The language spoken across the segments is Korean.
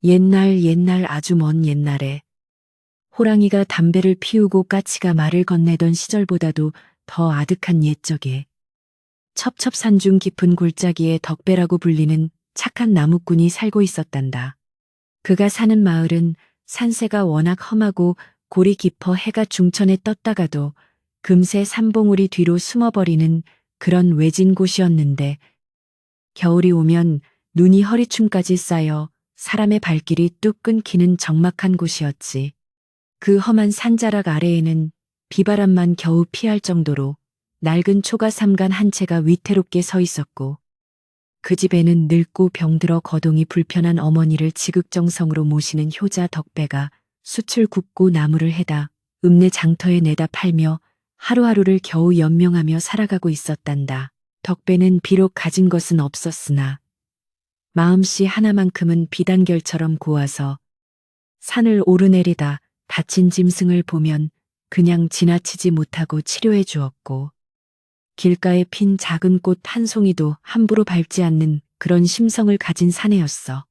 옛날 아주 먼 옛날에 호랑이가 담배를 피우고 까치가 말을 건네던 시절보다도 더 아득한 옛적에 첩첩산중 깊은 골짜기에 덕배라고 불리는 착한 나무꾼이 살고 있었단다. 그가 사는 마을은 산세가 워낙 험하고 골이 깊어 해가 중천에 떴다가도 금세 산봉우리 뒤로 숨어버리는 그런 외진 곳이었는데 겨울이 오면 눈이 허리춤까지 쌓여 사람의 발길이 뚝 끊기는 적막한 곳이었지. 그 험한 산자락 아래에는 비바람만 겨우 피할 정도로 낡은 초가 삼간 한 채가 위태롭게 서 있었고 그 집에는 늙고 병들어 거동이 불편한 어머니를 지극정성으로 모시는 효자 덕배가 숯을 굽고 나무를 해다 읍내 장터에 내다 팔며 하루하루를 겨우 연명하며 살아가고 있었단다. 덕배는 비록 가진 것은 없었으나 마음씨 하나만큼은 비단결처럼 고와서 산을 오르내리다 다친 짐승을 보면 그냥 지나치지 못하고 치료해 주었고 길가에 핀 작은 꽃 한 송이도 함부로 밟지 않는 그런 심성을 가진 사내였어.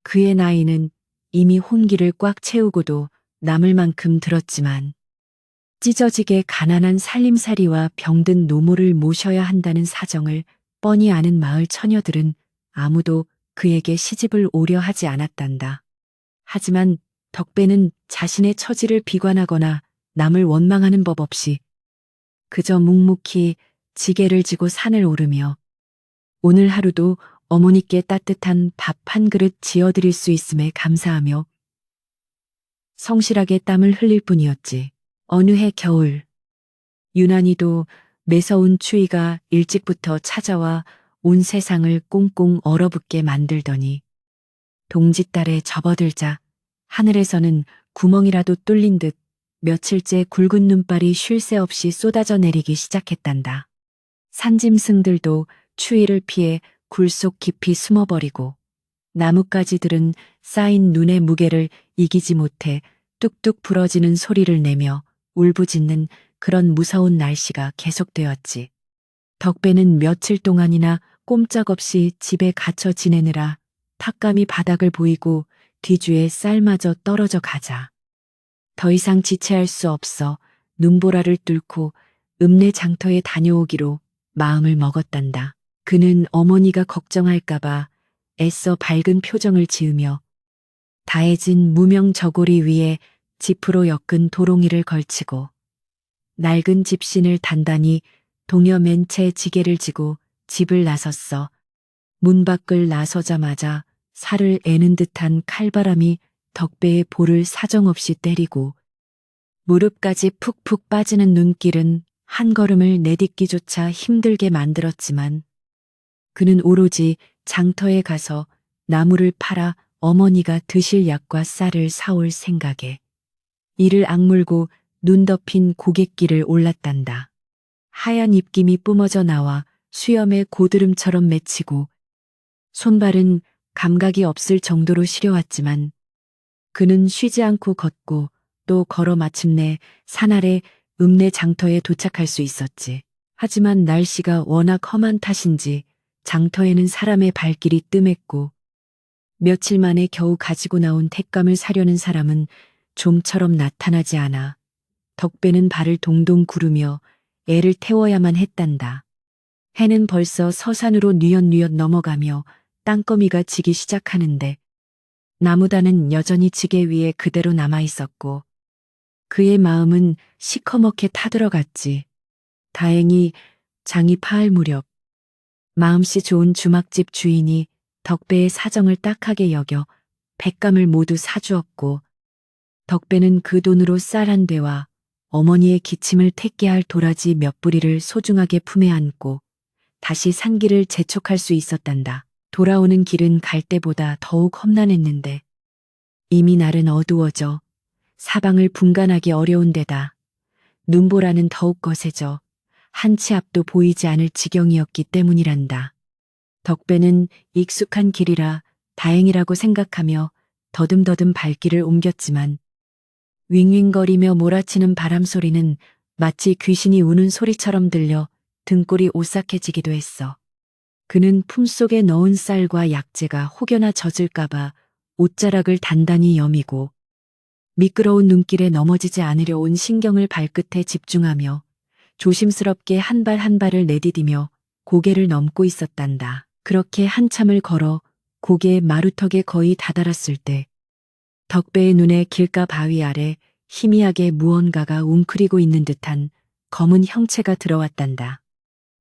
그의 나이는 이미 혼기를 꽉 채우고도 남을 만큼 들었지만 찢어지게 가난한 살림살이와 병든 노모를 모셔야 한다는 사정을 뻔히 아는 마을 처녀들은 아무도 그에게 시집을 오려 하지 않았단다. 하지만 덕배는 자신의 처지를 비관하거나 남을 원망하는 법 없이 그저 묵묵히 지게를 지고 산을 오르며 오늘 하루도 어머니께 따뜻한 밥 한 그릇 지어드릴 수 있음에 감사하며 성실하게 땀을 흘릴 뿐이었지. 어느 해 겨울 유난히도 매서운 추위가 일찍부터 찾아와 온 세상을 꽁꽁 얼어붙게 만들더니 동짓달에 접어들자 하늘에서는 구멍이라도 뚫린 듯 며칠째 굵은 눈발이 쉴 새 없이 쏟아져 내리기 시작했단다. 산짐승들도 추위를 피해 굴속 깊이 숨어버리고 나뭇가지들은 쌓인 눈의 무게를 이기지 못해 뚝뚝 부러지는 소리를 내며 울부짖는 그런 무서운 날씨가 계속되었지. 덕배는 며칠 동안이나 꼼짝없이 집에 갇혀 지내느라 탁감이 바닥을 보이고 뒤주에 쌀마저 떨어져 가자. 더 이상 지체할 수 없어 눈보라를 뚫고 읍내 장터에 다녀오기로 마음을 먹었단다. 그는 어머니가 걱정할까봐 애써 밝은 표정을 지으며 다해진 무명 저고리 위에 지프로 엮은 도롱이를 걸치고 낡은 집신을 단단히 동여 맨 채 지게를 지고 집을 나섰어. 문 밖을 나서자마자 살을 애는 듯한 칼바람이 덕배의 볼을 사정없이 때리고 무릎까지 푹푹 빠지는 눈길은 한 걸음을 내딛기조차 힘들게 만들었지만 그는 오로지 장터에 가서 나무를 팔아 어머니가 드실 약과 쌀을 사올 생각에 이를 악물고 눈 덮인 고갯길을 올랐단다. 하얀 입김이 뿜어져 나와 수염에 고드름처럼 맺히고 손발은 감각이 없을 정도로 시려왔지만 그는 쉬지 않고 걷고 또 걸어 마침내 산 아래 읍내 장터에 도착할 수 있었지. 하지만 날씨가 워낙 험한 탓인지 장터에는 사람의 발길이 뜸했고 며칠 만에 겨우 가지고 나온 택감을 사려는 사람은 좀처럼 나타나지 않아 덕배는 발을 동동 구르며 애를 태워야만 했단다. 해는 벌써 서산으로 뉘엿뉘엿 넘어가며 땅거미가 지기 시작하는데 나무단은 여전히 지게 위에 그대로 남아 있었고 그의 마음은 시커멓게 타들어갔지. 다행히 장이 파할 무렵 마음씨 좋은 주막집 주인이 덕배의 사정을 딱하게 여겨 백감을 모두 사주었고 덕배는 그 돈으로 쌀 한 대와 어머니의 기침을 택게 할 도라지 몇 부리를 소중하게 품에 안고 다시 산길을 재촉할 수 있었단다. 돌아오는 길은 갈 때보다 더욱 험난했는데 이미 날은 어두워져 사방을 분간하기 어려운 데다 눈보라는 더욱 거세져 한 치 앞도 보이지 않을 지경이었기 때문이란다. 덕배는 익숙한 길이라 다행이라고 생각하며 더듬더듬 발길을 옮겼지만 윙윙거리며 몰아치는 바람 소리는 마치 귀신이 우는 소리처럼 들려 등골이 오싹해지기도 했어. 그는 품속에 넣은 쌀과 약재가 혹여나 젖을까봐 옷자락을 단단히 여미고 미끄러운 눈길에 넘어지지 않으려 온 신경을 발끝에 집중하며 조심스럽게 한 발 한 발을 내디디며 고개를 넘고 있었단다. 그렇게 한참을 걸어 고개의 마루턱에 거의 다다랐을 때 덕배의 눈에 길가 바위 아래 희미하게 무언가가 웅크리고 있는 듯한 검은 형체가 들어왔단다.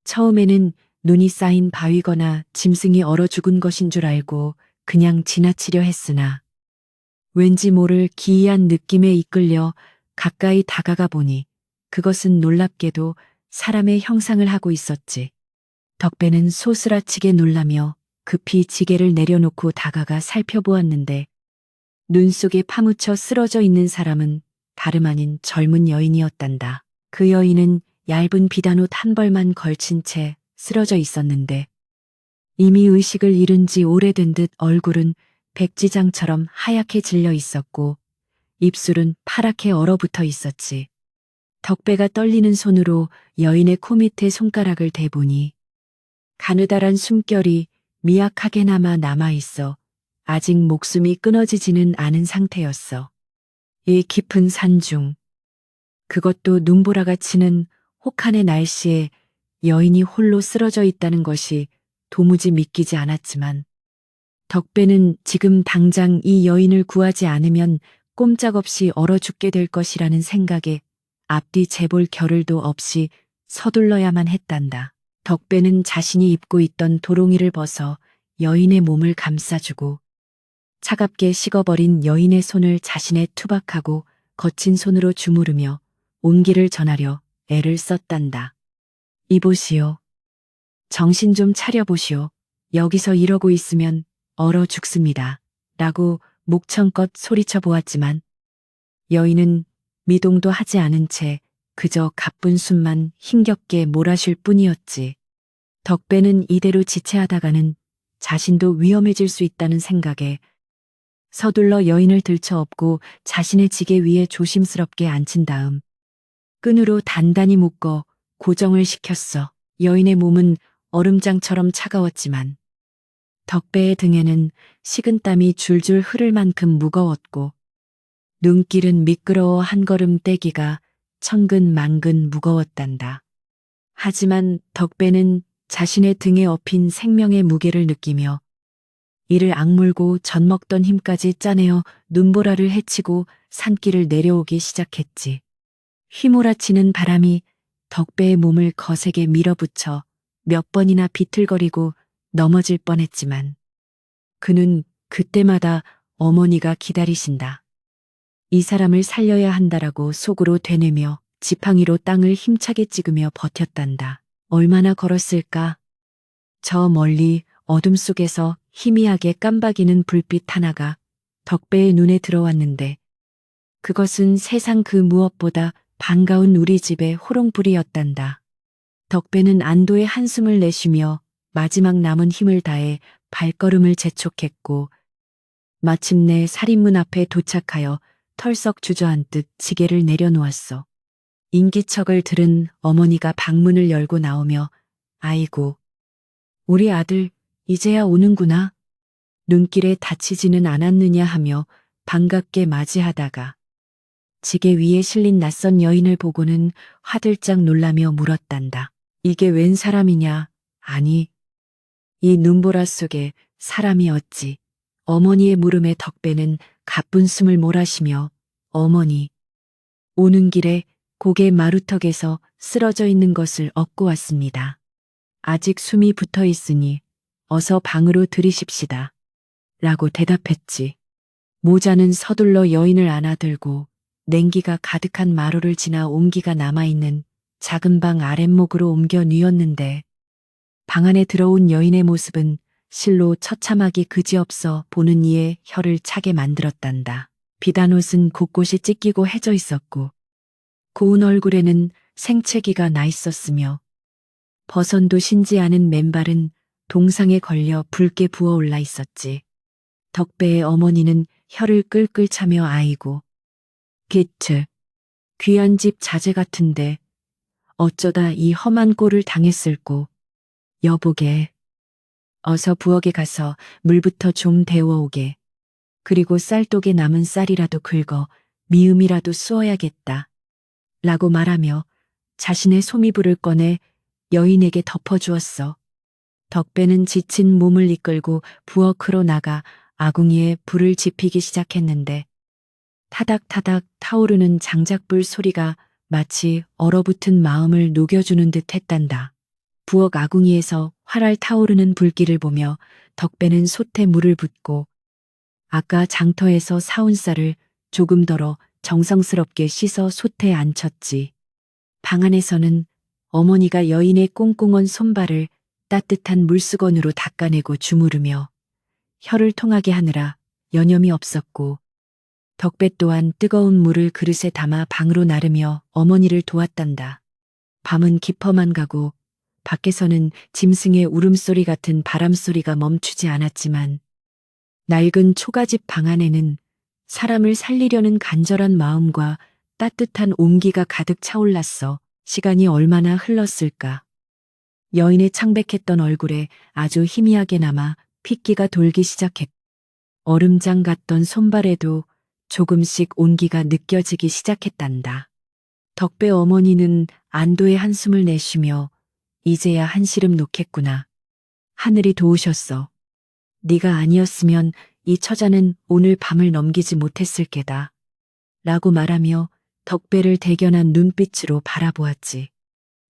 처음에는 눈이 쌓인 바위거나 짐승이 얼어 죽은 것인 줄 알고 그냥 지나치려 했으나 왠지 모를 기이한 느낌에 이끌려 가까이 다가가 보니 그것은 놀랍게도 사람의 형상을 하고 있었지. 덕배는 소스라치게 놀라며 급히 지게를 내려놓고 다가가 살펴보았는데 눈 속에 파묻혀 쓰러져 있는 사람은 다름 아닌 젊은 여인이었단다. 그 여인은 얇은 비단옷 한 벌만 걸친 채 쓰러져 있었는데 이미 의식을 잃은 지 오래된 듯 얼굴은 백지장처럼 하얗게 질려 있었고 입술은 파랗게 얼어붙어 있었지. 덕배가 떨리는 손으로 여인의 코 밑에 손가락을 대보니 가느다란 숨결이 미약하게나마 남아있어 아직 목숨이 끊어지지는 않은 상태였어. 이 깊은 산중, 그것도 눈보라가 치는 혹한의 날씨에 여인이 홀로 쓰러져 있다는 것이 도무지 믿기지 않았지만 덕배는 지금 당장 이 여인을 구하지 않으면 꼼짝없이 얼어 죽게 될 것이라는 생각에 앞뒤 재볼 겨를도 없이 서둘러야만 했단다. 덕배는 자신이 입고 있던 도롱이를 벗어 여인의 몸을 감싸주고 차갑게 식어버린 여인의 손을 자신의 투박하고 거친 손으로 주무르며 온기를 전하려 애를 썼단다. 이보시오. 정신 좀 차려보시오. 여기서 이러고 있으면 얼어 죽습니다. 라고 목청껏 소리쳐 보았지만 여인은 미동도 하지 않은 채 그저 가쁜 숨만 힘겹게 몰아쉴 뿐이었지. 덕배는 이대로 지체하다가는 자신도 위험해질 수 있다는 생각에 서둘러 여인을 들쳐업고 자신의 지게 위에 조심스럽게 앉힌 다음 끈으로 단단히 묶어 고정을 시켰어. 여인의 몸은 얼음장처럼 차가웠지만 덕배의 등에는 식은땀이 줄줄 흐를 만큼 무거웠고 눈길은 미끄러워 한 걸음 떼기가 천근만근 무거웠단다. 하지만 덕배는 자신의 등에 업힌 생명의 무게를 느끼며 이를 악물고 젖먹던 힘까지 짜내어 눈보라를 헤치고 산길을 내려오기 시작했지. 휘몰아치는 바람이 덕배의 몸을 거세게 밀어붙여 몇 번이나 비틀거리고 넘어질 뻔했지만 그는 그때마다 어머니가 기다리신다. 이 사람을 살려야 한다라고 속으로 되뇌며 지팡이로 땅을 힘차게 찍으며 버텼단다. 얼마나 걸었을까? 저 멀리 어둠 속에서 희미하게 깜박이는 불빛 하나가 덕배의 눈에 들어왔는데 그것은 세상 그 무엇보다 반가운 우리 집의 호롱불이었단다. 덕배는 안도의 한숨을 내쉬며 마지막 남은 힘을 다해 발걸음을 재촉했고 마침내 살인문 앞에 도착하여 털썩 주저앉듯 지게를 내려놓았어. 인기척을 들은 어머니가 방문을 열고 나오며 아이고, 우리 아들 이제야 오는구나. 눈길에 다치지는 않았느냐 하며 반갑게 맞이하다가 지게 위에 실린 낯선 여인을 보고는 화들짝 놀라며 물었단다. 이게 웬 사람이냐? 아니, 이 눈보라 속에 사람이 어찌. 어머니의 물음에 덕배는 가쁜 숨을 몰아쉬며 어머니, 오는 길에 고개 마루턱에서 쓰러져 있는 것을 얻고 왔습니다. 아직 숨이 붙어 있으니 어서 방으로 들이십시다. 라고 대답했지. 모자는 서둘러 여인을 안아들고 냉기가 가득한 마루를 지나 온기가 남아있는 작은 방 아랫목으로 옮겨 뉘었는데 방 안에 들어온 여인의 모습은 실로 처참하기 그지없어 보는 이의 혀를 차게 만들었단다. 비단옷은 곳곳이 찢기고 해져 있었고 고운 얼굴에는 생채기가 나 있었으며 버선도 신지 않은 맨발은 동상에 걸려 붉게 부어올라 있었지. 덕배의 어머니는 혀를 끌끌 차며 아이고, 기트, 귀한 집 자제 같은데 어쩌다 이 험한 꼴을 당했을꼬. 여보게, 어서 부엌에 가서 물부터 좀 데워오게. 그리고 쌀독에 남은 쌀이라도 긁어 미음이라도 쑤어야겠다. 라고 말하며 자신의 소미불을 꺼내 여인에게 덮어주었어. 덕배는 지친 몸을 이끌고 부엌으로 나가 아궁이에 불을 지피기 시작했는데 타닥타닥 타오르는 장작불 소리가 마치 얼어붙은 마음을 녹여주는 듯 했단다. 부엌 아궁이에서 활활 타오르는 불길을 보며 덕배는 솥에 물을 붓고 아까 장터에서 사온 쌀을 조금 덜어 정성스럽게 씻어 솥에 앉혔지. 방 안에서는 어머니가 여인의 꽁꽁언 손발을 따뜻한 물수건으로 닦아내고 주무르며 혀를 통하게 하느라 여념이 없었고 덕배 또한 뜨거운 물을 그릇에 담아 방으로 나르며 어머니를 도왔단다. 밤은 깊어만 가고 밖에서는 짐승의 울음소리 같은 바람소리가 멈추지 않았지만 낡은 초가집 방 안에는 사람을 살리려는 간절한 마음과 따뜻한 온기가 가득 차올랐어. 시간이 얼마나 흘렀을까. 여인의 창백했던 얼굴에 아주 희미하게 남아 핏기가 돌기 시작했고 얼음장 같던 손발에도 조금씩 온기가 느껴지기 시작했단다. 덕배 어머니는 안도의 한숨을 내쉬며 이제야 한시름 놓겠구나. 하늘이 도우셨어. 네가 아니었으면 이 처자는 오늘 밤을 넘기지 못했을 게다. 라고 말하며 덕배를 대견한 눈빛으로 바라보았지.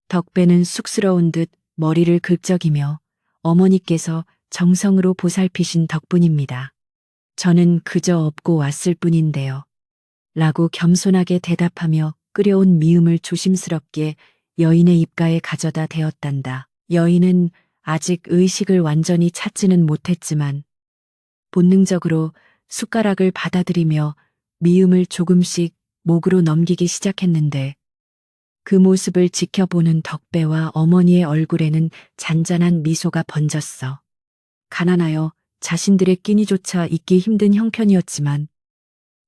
덕배는 쑥스러운 듯 머리를 긁적이며 어머니께서 정성으로 보살피신 덕분입니다. 저는 그저 업고 왔을 뿐인데요. 라고 겸손하게 대답하며 끓여온 미음을 조심스럽게 여인의 입가에 가져다 대었단다. 여인은 아직 의식을 완전히 찾지는 못했지만 본능적으로 숟가락을 받아들이며 미음을 조금씩 목으로 넘기기 시작했는데 그 모습을 지켜보는 덕배와 어머니의 얼굴에는 잔잔한 미소가 번졌어. 가난하여 자신들의 끼니조차 잊기 힘든 형편이었지만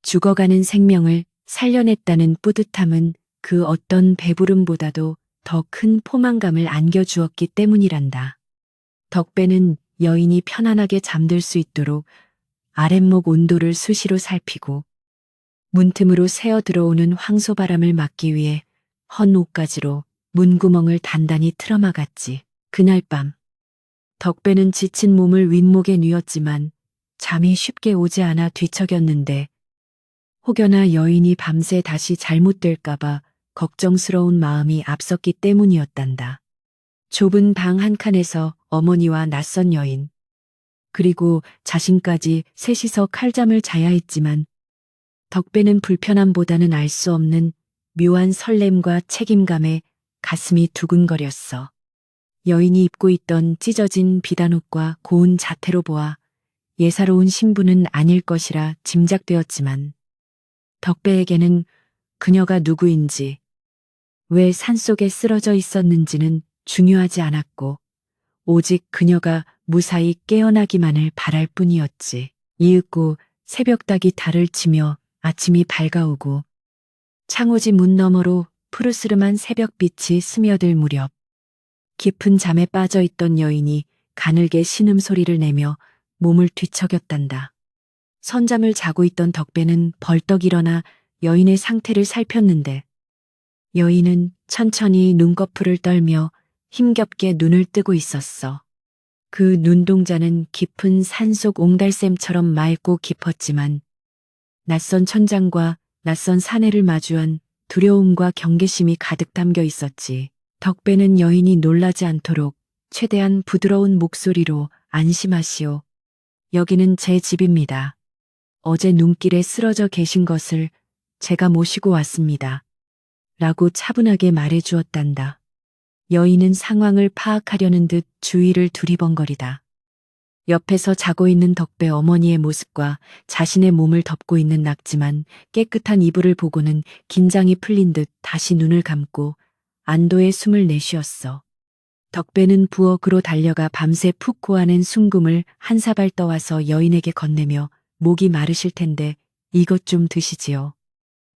죽어가는 생명을 살려냈다는 뿌듯함은 그 어떤 배부름보다도 더 큰 포만감을 안겨주었기 때문이란다. 덕배는 여인이 편안하게 잠들 수 있도록 아랫목 온도를 수시로 살피고 문틈으로 새어 들어오는 황소바람을 막기 위해 헌 옷가지로 문구멍을 단단히 틀어막았지. 그날 밤 덕배는 지친 몸을 윗목에 뉘었지만 잠이 쉽게 오지 않아 뒤척였는데 혹여나 여인이 밤새 다시 잘못될까봐 걱정스러운 마음이 앞섰기 때문이었단다. 좁은 방 한 칸에서 어머니와 낯선 여인, 그리고 자신까지 셋이서 칼잠을 자야 했지만 덕배는 불편함보다는 알 수 없는 묘한 설렘과 책임감에 가슴이 두근거렸어. 여인이 입고 있던 찢어진 비단옷과 고운 자태로 보아 예사로운 신부는 아닐 것이라 짐작되었지만 덕배에게는 그녀가 누구인지 왜 산속에 쓰러져 있었는지는 중요하지 않았고 오직 그녀가 무사히 깨어나기만을 바랄 뿐이었지. 이윽고 새벽닭이 달을 치며 아침이 밝아오고 창호지 문 너머로 푸르스름한 새벽빛이 스며들 무렵 깊은 잠에 빠져 있던 여인이 가늘게 신음소리를 내며 몸을 뒤척였단다. 선잠을 자고 있던 덕배는 벌떡 일어나 여인의 상태를 살폈는데 여인은 천천히 눈꺼풀을 떨며 힘겹게 눈을 뜨고 있었어. 그 눈동자는 깊은 산속 옹달샘처럼 맑고 깊었지만 낯선 천장과 낯선 사내를 마주한 두려움과 경계심이 가득 담겨 있었지. 덕배는 여인이 놀라지 않도록 최대한 부드러운 목소리로 안심하시오. 여기는 제 집입니다. 어제 눈길에 쓰러져 계신 것을 제가 모시고 왔습니다. 라고 차분하게 말해주었단다. 여인은 상황을 파악하려는 듯 주위를 두리번거리다. 옆에서 자고 있는 덕배 어머니의 모습과 자신의 몸을 덮고 있는 낙지만 깨끗한 이불을 보고는 긴장이 풀린 듯 다시 눈을 감고 안도의 숨을 내쉬었어. 덕배는 부엌으로 달려가 밤새 푹 고아낸 순금을 한 사발 떠와서 여인에게 건네며 목이 마르실 텐데 이것 좀 드시지요.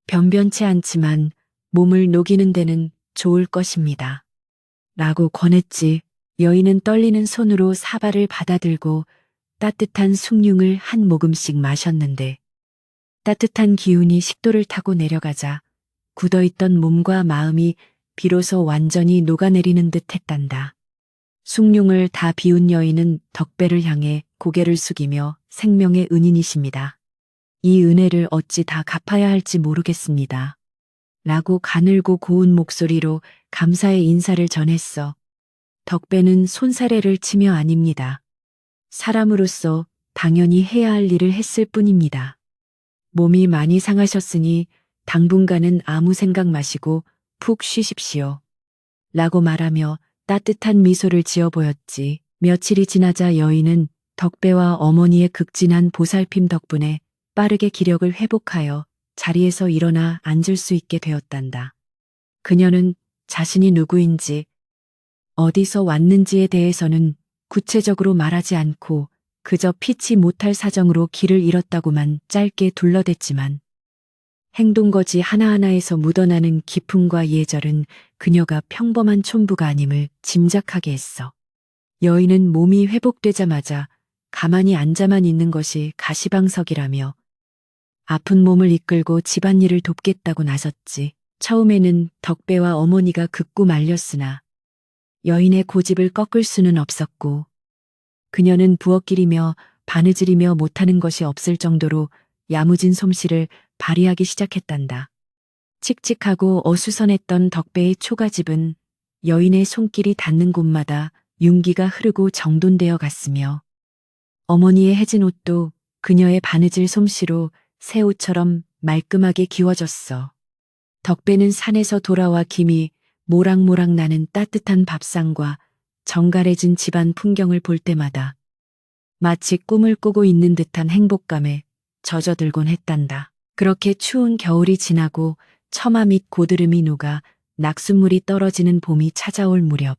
변변치 않지만 몸을 녹이는 데는 좋을 것입니다. 라고 권했지. 여인은 떨리는 손으로 사발을 받아들고 따뜻한 숭늉을 한 모금씩 마셨는데 따뜻한 기운이 식도를 타고 내려가자 굳어있던 몸과 마음이 비로소 완전히 녹아내리는 듯 했단다. 숭늉을 다 비운 여인은 덕배를 향해 고개를 숙이며 생명의 은인이십니다. 이 은혜를 어찌 다 갚아야 할지 모르겠습니다. 라고 가늘고 고운 목소리로 감사의 인사를 전했어. 덕배는 손사래를 치며 아닙니다. 사람으로서 당연히 해야 할 일을 했을 뿐입니다. 몸이 많이 상하셨으니 당분간은 아무 생각 마시고 푹 쉬십시오. 라고 말하며 따뜻한 미소를 지어 보였지. 며칠이 지나자 여인은 덕배와 어머니의 극진한 보살핌 덕분에 빠르게 기력을 회복하여 자리에서 일어나 앉을 수 있게 되었단다. 그녀는 자신이 누구인지 어디서 왔는지에 대해서는 구체적으로 말하지 않고 그저 피치 못할 사정으로 길을 잃었다고만 짧게 둘러댔지만 행동거지 하나하나에서 묻어나는 기품과 예절은 그녀가 평범한 촌부가 아님을 짐작하게 했어. 여인은 몸이 회복되자마자 가만히 앉아만 있는 것이 가시방석이라며 아픈 몸을 이끌고 집안일을 돕겠다고 나섰지. 처음에는 덕배와 어머니가 극구 말렸으나 여인의 고집을 꺾을 수는 없었고 그녀는 부엌길이며 바느질이며 못하는 것이 없을 정도로 야무진 솜씨를 발휘하기 시작했단다. 칙칙하고 어수선했던 덕배의 초가집은 여인의 손길이 닿는 곳마다 윤기가 흐르고 정돈되어 갔으며 어머니의 해진 옷도 그녀의 바느질 솜씨로 새 옷처럼 말끔하게 기워졌어. 덕배는 산에서 돌아와 김이 모락모락 나는 따뜻한 밥상과 정갈해진 집안 풍경을 볼 때마다 마치 꿈을 꾸고 있는 듯한 행복감에 젖어들곤 했단다. 그렇게 추운 겨울이 지나고 처마 밑 고드름이 녹아 낙숫물이 떨어지는 봄이 찾아올 무렵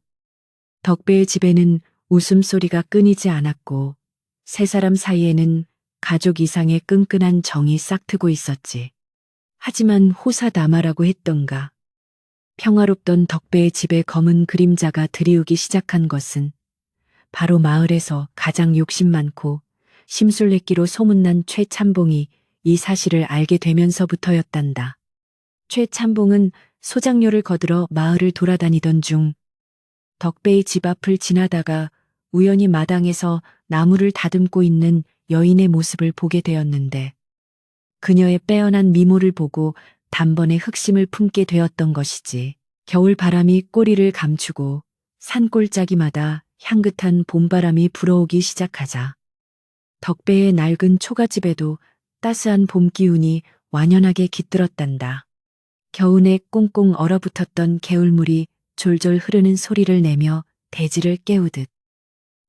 덕배의 집에는 웃음소리가 끊이지 않았고 세 사람 사이에는 가족 이상의 끈끈한 정이 싹트고 있었지. 하지만 호사다마라고 했던가 평화롭던 덕배의 집에 검은 그림자가 드리우기 시작한 것은 바로 마을에서 가장 욕심 많고 심술래끼로 소문난 최참봉이 이 사실을 알게 되면서부터였단다. 최참봉은 소장료를 거들어 마을을 돌아다니던 중 덕배의 집 앞을 지나다가 우연히 마당에서 나무를 다듬고 있는 여인의 모습을 보게 되었는데 그녀의 빼어난 미모를 보고 단번에 흑심을 품게 되었던 것이지. 겨울 바람이 꼬리를 감추고 산골짜기마다 향긋한 봄바람이 불어오기 시작하자 덕배의 낡은 초가집에도 따스한 봄 기운이 완연하게 깃들었단다. 겨우내 꽁꽁 얼어붙었던 개울물이 졸졸 흐르는 소리를 내며 대지를 깨우듯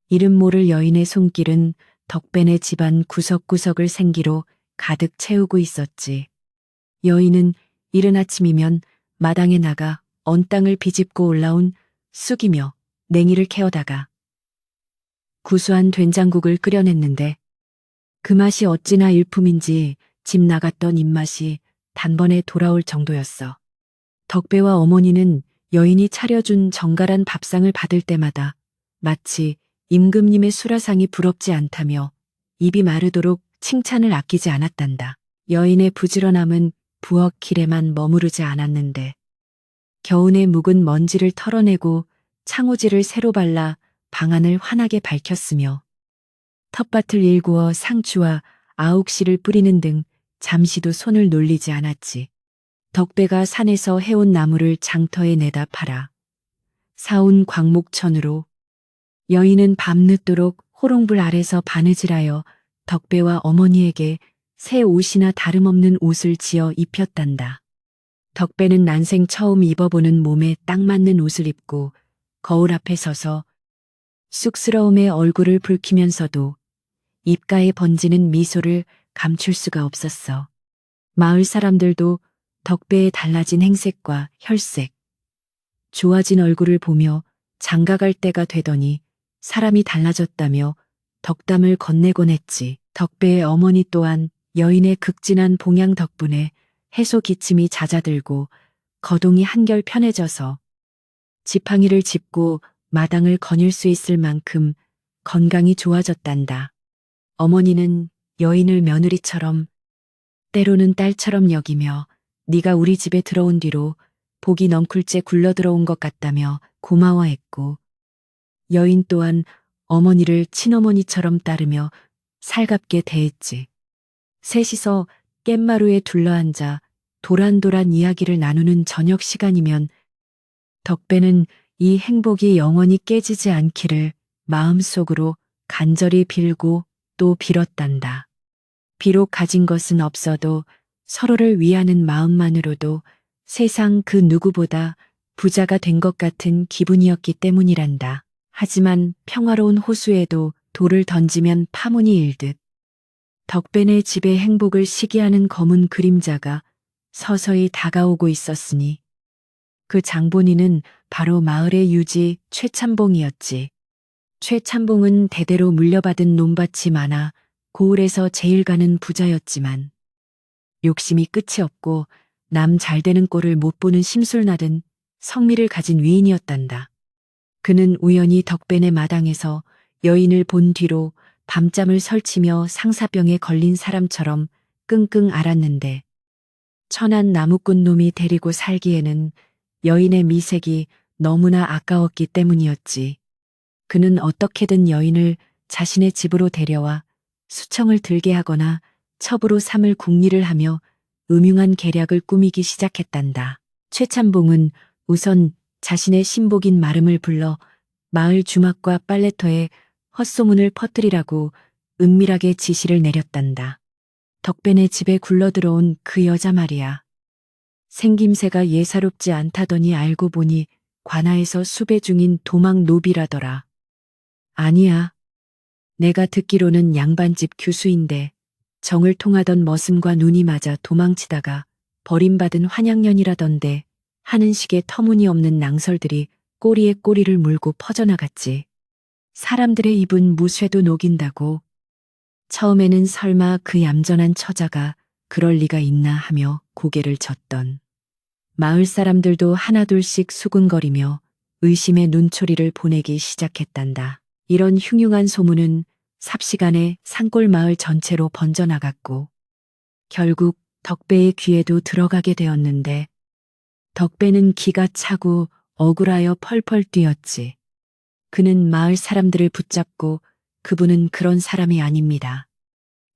이름 모를 여인의 손길은 덕배네 집안 구석구석을 생기로 가득 채우고 있었지. 여인은 이른 아침이면 마당에 나가 언 땅을 비집고 올라온 쑥이며 냉이를 캐어다가 구수한 된장국을 끓여냈는데 그 맛이 어찌나 일품인지 집 나갔던 입맛이 단번에 돌아올 정도였어. 덕배와 어머니는 여인이 차려준 정갈한 밥상을 받을 때마다 마치 임금님의 수라상이 부럽지 않다며 입이 마르도록 칭찬을 아끼지 않았단다. 여인의 부지런함은 부엌 길에만 머무르지 않았는데 겨우내 묵은 먼지를 털어내고 창호지를 새로 발라 방안을 환하게 밝혔으며 텃밭을 일구어 상추와 아욱씨를 뿌리는 등 잠시도 손을 놀리지 않았지. 덕배가 산에서 해온 나무를 장터에 내다 팔아 사온 광목천으로 여인은 밤늦도록 호롱불 아래서 바느질하여 덕배와 어머니에게 새 옷이나 다름없는 옷을 지어 입혔단다. 덕배는 난생 처음 입어보는 몸에 딱 맞는 옷을 입고 거울 앞에 서서 쑥스러움에 얼굴을 붉히면서도 입가에 번지는 미소를 감출 수가 없었어. 마을 사람들도 덕배의 달라진 행색과 혈색, 좋아진 얼굴을 보며 장가갈 때가 되더니 사람이 달라졌다며 덕담을 건네곤 했지. 덕배의 어머니 또한 여인의 극진한 봉양 덕분에 해소 기침이 잦아들고 거동이 한결 편해져서 지팡이를 짚고 마당을 거닐 수 있을 만큼 건강이 좋아졌단다. 어머니는 여인을 며느리처럼 때로는 딸처럼 여기며 네가 우리 집에 들어온 뒤로 복이 넝쿨째 굴러 들어온 것 같다며 고마워했고 여인 또한 어머니를 친어머니처럼 따르며 살갑게 대했지. 셋이서 깻마루에 둘러앉아 도란도란 이야기를 나누는 저녁 시간이면 덕배는 이 행복이 영원히 깨지지 않기를 마음속으로 간절히 빌고 또 빌었단다. 비록 가진 것은 없어도 서로를 위하는 마음만으로도 세상 그 누구보다 부자가 된 것 같은 기분이었기 때문이란다. 하지만 평화로운 호수에도 돌을 던지면 파문이 일듯 덕배네 집의 행복을 시기하는 검은 그림자가 서서히 다가오고 있었으니 그 장본인은 바로 마을의 유지 최참봉이었지. 최참봉은 대대로 물려받은 논밭이 많아 고을에서 제일 가는 부자였지만 욕심이 끝이 없고 남 잘 되는 꼴을 못 보는 심술나든 성미를 가진 위인이었단다. 그는 우연히 덕배네 마당에서 여인을 본 뒤로 밤잠을 설치며 상사병에 걸린 사람처럼 끙끙 앓았는데 천한 나무꾼 놈이 데리고 살기에는 여인의 미색이 너무나 아까웠기 때문이었지. 그는 어떻게든 여인을 자신의 집으로 데려와 수청을 들게 하거나 첩으로 삼을 궁리를 하며 음흉한 계략을 꾸미기 시작했단다. 최참봉은 우선 자신의 신복인 마름을 불러 마을 주막과 빨래터에 헛소문을 퍼뜨리라고 은밀하게 지시를 내렸단다. 덕배네 집에 굴러들어온 그 여자 말이야. 생김새가 예사롭지 않다더니 알고 보니 관아에서 수배 중인 도망 노비라더라. 아니야. 내가 듣기로는 양반집 교수인데 정을 통하던 머슴과 눈이 맞아 도망치다가 버림받은 환양년이라던데 하는 식의 터무니없는 낭설들이 꼬리에 꼬리를 물고 퍼져나갔지. 사람들의 입은 무쇠도 녹인다고. 처음에는 설마 그 얌전한 처자가 그럴 리가 있나 하며 고개를 젓던 마을 사람들도 하나둘씩 수군거리며 의심의 눈초리를 보내기 시작했단다. 이런 흉흉한 소문은 삽시간에 산골 마을 전체로 번져나갔고 결국 덕배의 귀에도 들어가게 되었는데 덕배는 기가 차고 억울하여 펄펄 뛰었지. 그는 마을 사람들을 붙잡고 그분은 그런 사람이 아닙니다.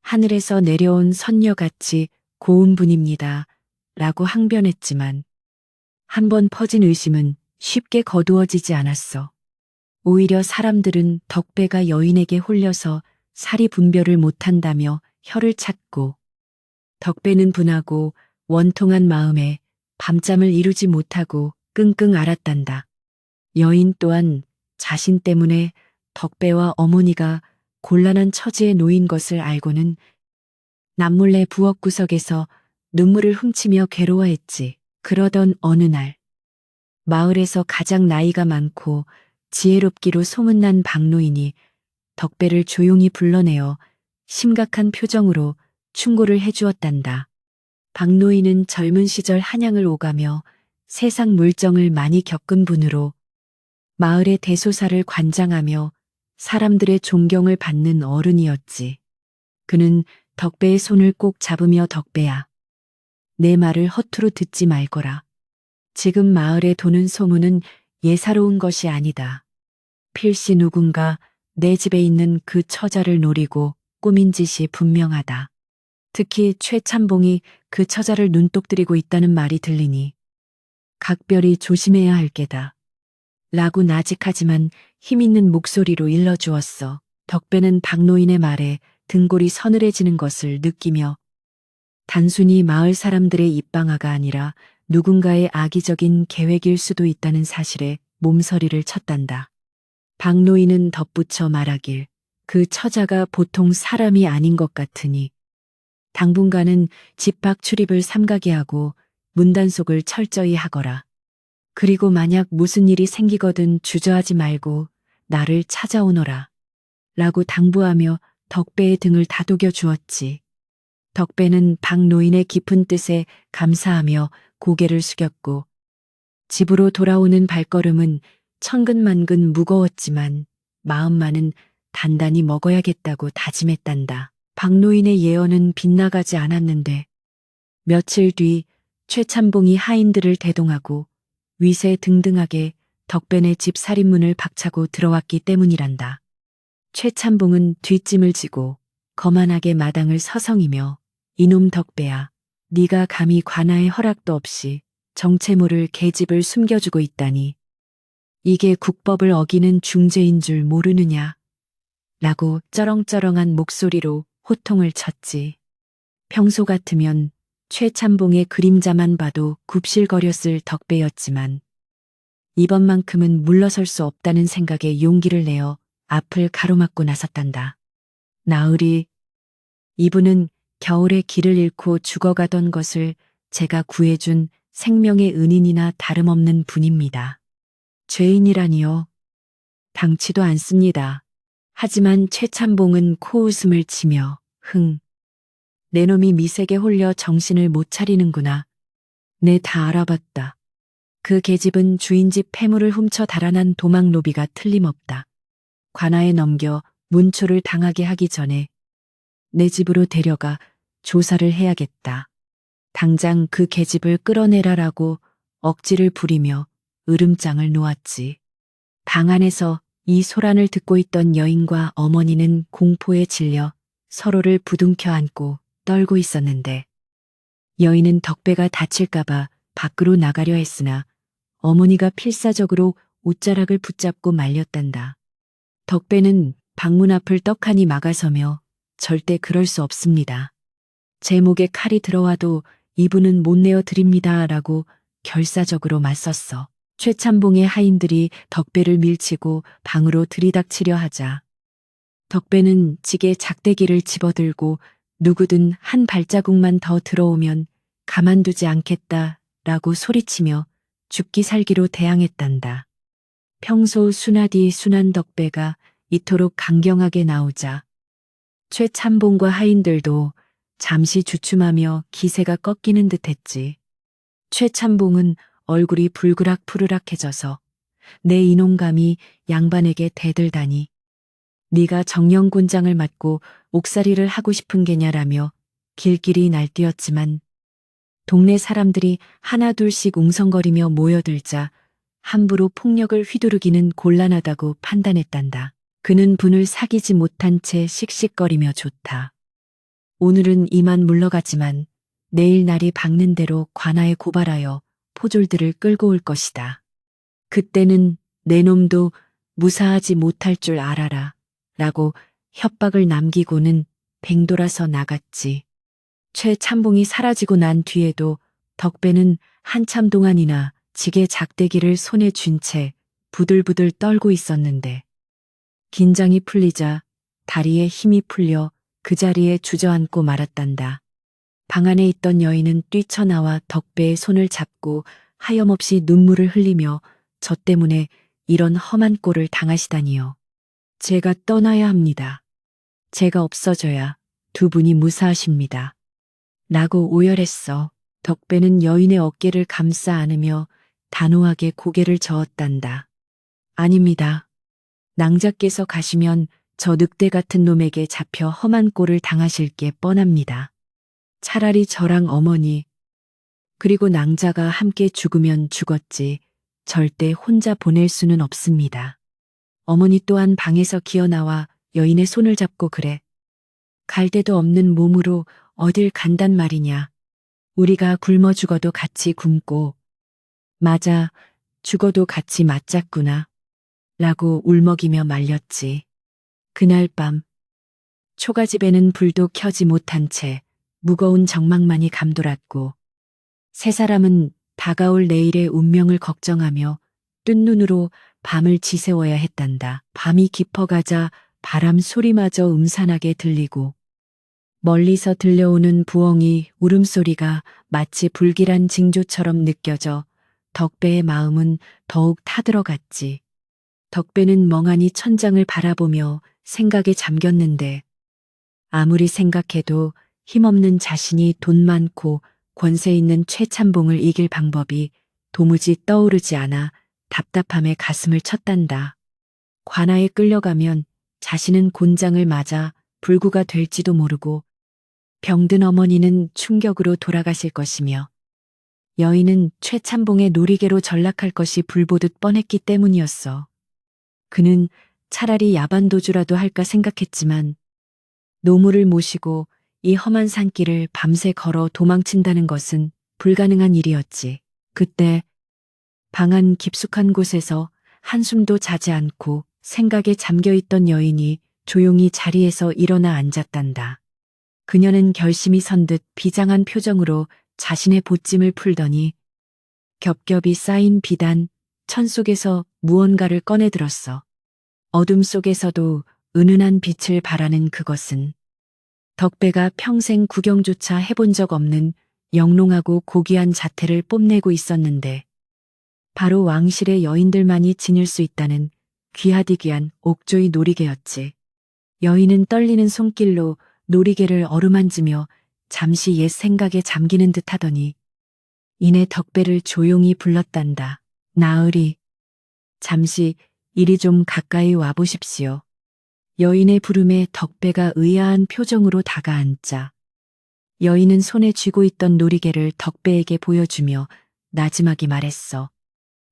하늘에서 내려온 선녀같이 고운 분입니다. 라고 항변했지만 한번 퍼진 의심은 쉽게 거두어지지 않았어. 오히려 사람들은 덕배가 여인에게 홀려서 사리 분별을 못한다며 혀를 찼고 덕배는 분하고 원통한 마음에 밤잠을 이루지 못하고 끙끙 앓았단다. 여인 또한 자신 때문에 덕배와 어머니가 곤란한 처지에 놓인 것을 알고는 남몰래 부엌구석에서 눈물을 훔치며 괴로워했지. 그러던 어느 날 마을에서 가장 나이가 많고 지혜롭기로 소문난 박노인이 덕배를 조용히 불러내어 심각한 표정으로 충고를 해주었단다. 박노인은 젊은 시절 한양을 오가며 세상 물정을 많이 겪은 분으로 마을의 대소사를 관장하며 사람들의 존경을 받는 어른이었지. 그는 덕배의 손을 꼭 잡으며 덕배야. 내 말을 허투루 듣지 말거라. 지금 마을에 도는 소문은 예사로운 것이 아니다. 필시 누군가 내 집에 있는 그 처자를 노리고 꾸민 짓이 분명하다. 특히 최참봉이 그 처자를 눈독 들이고 있다는 말이 들리니 각별히 조심해야 할 게다. 라고 나직하지만 힘있는 목소리로 일러주었어. 덕배는 박노인의 말에 등골이 서늘해지는 것을 느끼며 단순히 마을 사람들의 입방아가 아니라 누군가의 악의적인 계획일 수도 있다는 사실에 몸서리를 쳤단다. 박노인은 덧붙여 말하길 그 처자가 보통 사람이 아닌 것 같으니 당분간은 집 밖 출입을 삼가게 하고 문단속을 철저히 하거라. 그리고 만약 무슨 일이 생기거든 주저하지 말고 나를 찾아오너라. 라고 당부하며 덕배의 등을 다독여 주었지. 덕배는 박노인의 깊은 뜻에 감사하며 고개를 숙였고 집으로 돌아오는 발걸음은 천근만근 무거웠지만 마음만은 단단히 먹어야겠다고 다짐했단다. 박노인의 예언은 빗나가지 않았는데 며칠 뒤 최찬봉이 하인들을 대동하고 위세등등하게 덕변의 집 살인문을 박차고 들어왔기 때문이란다. 최찬봉은 뒷짐을 지고 거만하게 마당을 서성이며 이놈 덕배야, 네가 감히 관아의 허락도 없이 정체모를 계집을 숨겨주고 있다니. 이게 국법을 어기는 중죄인 줄 모르느냐. 라고 쩌렁쩌렁한 목소리로 호통을 쳤지. 평소 같으면 최찬봉의 그림자만 봐도 굽실거렸을 덕배였지만 이번만큼은 물러설 수 없다는 생각에 용기를 내어 앞을 가로막고 나섰단다. 나으리, 이분은 겨울에 길을 잃고 죽어가던 것을 제가 구해준 생명의 은인이나 다름없는 분입니다. 죄인이라니요. 당치도 않습니다. 하지만 최찬봉은 코웃음을 치며 내 놈이 미색에 홀려 정신을 못 차리는구나. 내 다 알아봤다. 그 계집은 주인집 폐물을 훔쳐 달아난 도망노비가 틀림없다. 관아에 넘겨 문초를 당하게 하기 전에 내 집으로 데려가 조사를 해야겠다. 당장 그 계집을 끌어내라라고 억지를 부리며 으름장을 놓았지. 방 안에서 이 소란을 듣고 있던 여인과 어머니는 공포에 질려 서로를 부둥켜 안고 떨고 있었는데 여인은 덕배가 다칠까봐 밖으로 나가려 했으나 어머니가 필사적으로 옷자락을 붙잡고 말렸단다. 덕배는 방문 앞을 떡하니 막아서며 절대 그럴 수 없습니다. 제 목에 칼이 들어와도 이분은 못 내어 드립니다. 라고 결사적으로 맞섰어. 최찬봉의 하인들이 덕배를 밀치고 방으로 들이닥치려 하자 덕배는 지게 작대기를 집어들고 누구든 한 발자국만 더 들어오면 가만두지 않겠다 라고 소리치며 죽기 살기로 대항했단다. 평소 순하디 순한 덕배가 이토록 강경하게 나오자 최찬봉과 하인들도 잠시 주춤하며 기세가 꺾이는 듯했지. 최찬봉은 얼굴이 불그락푸르락해져서 내 이놈감이 양반에게 대들다니. 네가 정령곤장을 맡고 옥살이를 하고 싶은 게냐라며 길길이 날뛰었지만 동네 사람들이 하나둘씩 웅성거리며 모여들자 함부로 폭력을 휘두르기는 곤란하다고 판단했단다. 그는 분을 사귀지 못한 채 씩씩거리며 좋다. 오늘은 이만 물러가지만 내일 날이 밝는 대로 관아에 고발하여 포졸들을 끌고 올 것이다. 그때는 내 놈도 무사하지 못할 줄 알아라. 라고 협박을 남기고는 뱅돌아서 나갔지. 최찬봉이 사라지고 난 뒤에도 덕배는 한참 동안이나 지게 작대기를 손에 쥔 채 부들부들 떨고 있었는데 긴장이 풀리자 다리에 힘이 풀려 그 자리에 주저앉고 말았단다. 방 안에 있던 여인은 뛰쳐나와 덕배의 손을 잡고 하염없이 눈물을 흘리며 저 때문에 이런 험한 꼴을 당하시다니요. 제가 떠나야 합니다. 제가 없어져야 두 분이 무사하십니다. 라고 오열했어. 덕배는 여인의 어깨를 감싸 안으며 단호하게 고개를 저었단다. 아닙니다. 낭자께서 가시면 저 늑대 같은 놈에게 잡혀 험한 꼴을 당하실 게 뻔합니다. 차라리 저랑 어머니 그리고 낭자가 함께 죽으면 죽었지 절대 혼자 보낼 수는 없습니다. 어머니 또한 방에서 기어나와 여인의 손을 잡고 그래. 갈 데도 없는 몸으로 어딜 간단 말이냐. 우리가 굶어 죽어도 같이 굶고 맞아 죽어도 같이 맞잡구나. 라고 울먹이며 말렸지. 그날 밤 초가집에는 불도 켜지 못한 채 무거운 정막만이 감돌았고 세 사람은 다가올 내일의 운명을 걱정하며 뜬 눈으로 밤을 지새워야 했단다. 밤이 깊어가자 바람 소리마저 음산하게 들리고 멀리서 들려오는 부엉이 울음소리가 마치 불길한 징조처럼 느껴져 덕배의 마음은 더욱 타들어갔지. 덕배는 멍하니 천장을 바라보며 생각에 잠겼는데 아무리 생각해도 힘없는 자신이 돈 많고 권세 있는 최찬봉을 이길 방법이 도무지 떠오르지 않아 답답함에 가슴을 쳤단다. 관아에 끌려가면 자신은 곤장을 맞아 불구가 될지도 모르고 병든 어머니는 충격으로 돌아가실 것이며 여인은 최참봉의 놀이개로 전락할 것이 불보듯 뻔했기 때문이었어. 그는 차라리 야반도주라도 할까 생각했지만 노무를 모시고 이 험한 산길을 밤새 걸어 도망친다는 것은 불가능한 일이었지. 그때 방 안 깊숙한 곳에서 한숨도 자지 않고 생각에 잠겨있던 여인이 조용히 자리에서 일어나 앉았단다. 그녀는 결심이 선 듯 비장한 표정으로 자신의 보찜을 풀더니 겹겹이 쌓인 비단, 천 속에서 무언가를 꺼내들었어. 어둠 속에서도 은은한 빛을 발하는 그것은 덕배가 평생 구경조차 해본 적 없는 영롱하고 고귀한 자태를 뽐내고 있었는데 바로 왕실의 여인들만이 지닐 수 있다는 귀하디귀한 옥조의 놀이개였지. 여인은 떨리는 손길로 놀이개를 어루만지며 잠시 옛 생각에 잠기는 듯 하더니 이내 덕배를 조용히 불렀단다. 나으리, 잠시 이리 좀 가까이 와보십시오. 여인의 부름에 덕배가 의아한 표정으로 다가앉자 여인은 손에 쥐고 있던 놀이개를 덕배에게 보여주며 나지막이 말했어.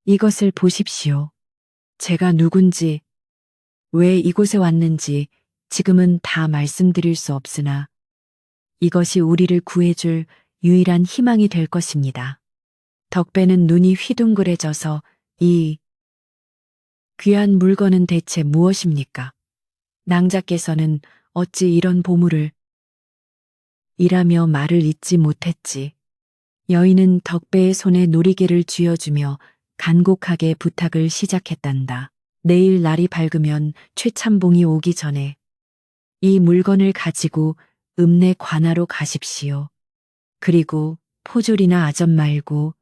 이것을 보십시오. 제가 누군지, 왜 이곳에 왔는지 지금은 다 말씀드릴 수 없으나 이것이 우리를 구해줄 유일한 희망이 될 것입니다. 덕배는 눈이 휘둥그레져서 이 귀한 물건은 대체 무엇입니까? 낭자께서는 어찌 이런 보물을 이라며 말을 잇지 못했지. 여인은 덕배의 손에 놀이개를 쥐어주며 간곡하게 부탁을 시작했단다. 내일 날이 밝으면 최참봉이 오기 전에 이 물건을 가지고 읍내 관하로 가십시오. 그리고 포졸이나 아점 말고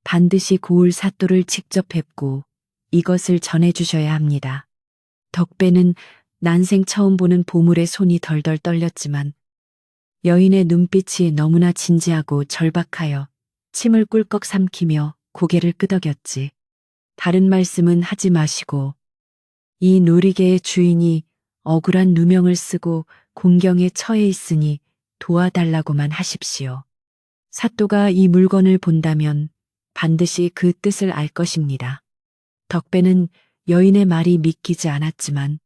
반드시 고을 사또를 직접 뵙고 이것을 전해주셔야 합니다. 덕배는 난생 처음 보는 보물에 손이 덜덜 떨렸지만 여인의 눈빛이 너무나 진지하고 절박하여 침을 꿀꺽 삼키며 고개를 끄덕였지. 다른 말씀은 하지 마시고 이 놀이개의 주인이 억울한 누명을 쓰고 공경에 처해 있으니 도와달라고만 하십시오. 사또가 이 물건을 본다면 반드시 그 뜻을 알 것입니다. 덕배는 여인의 말이 믿기지 않았지만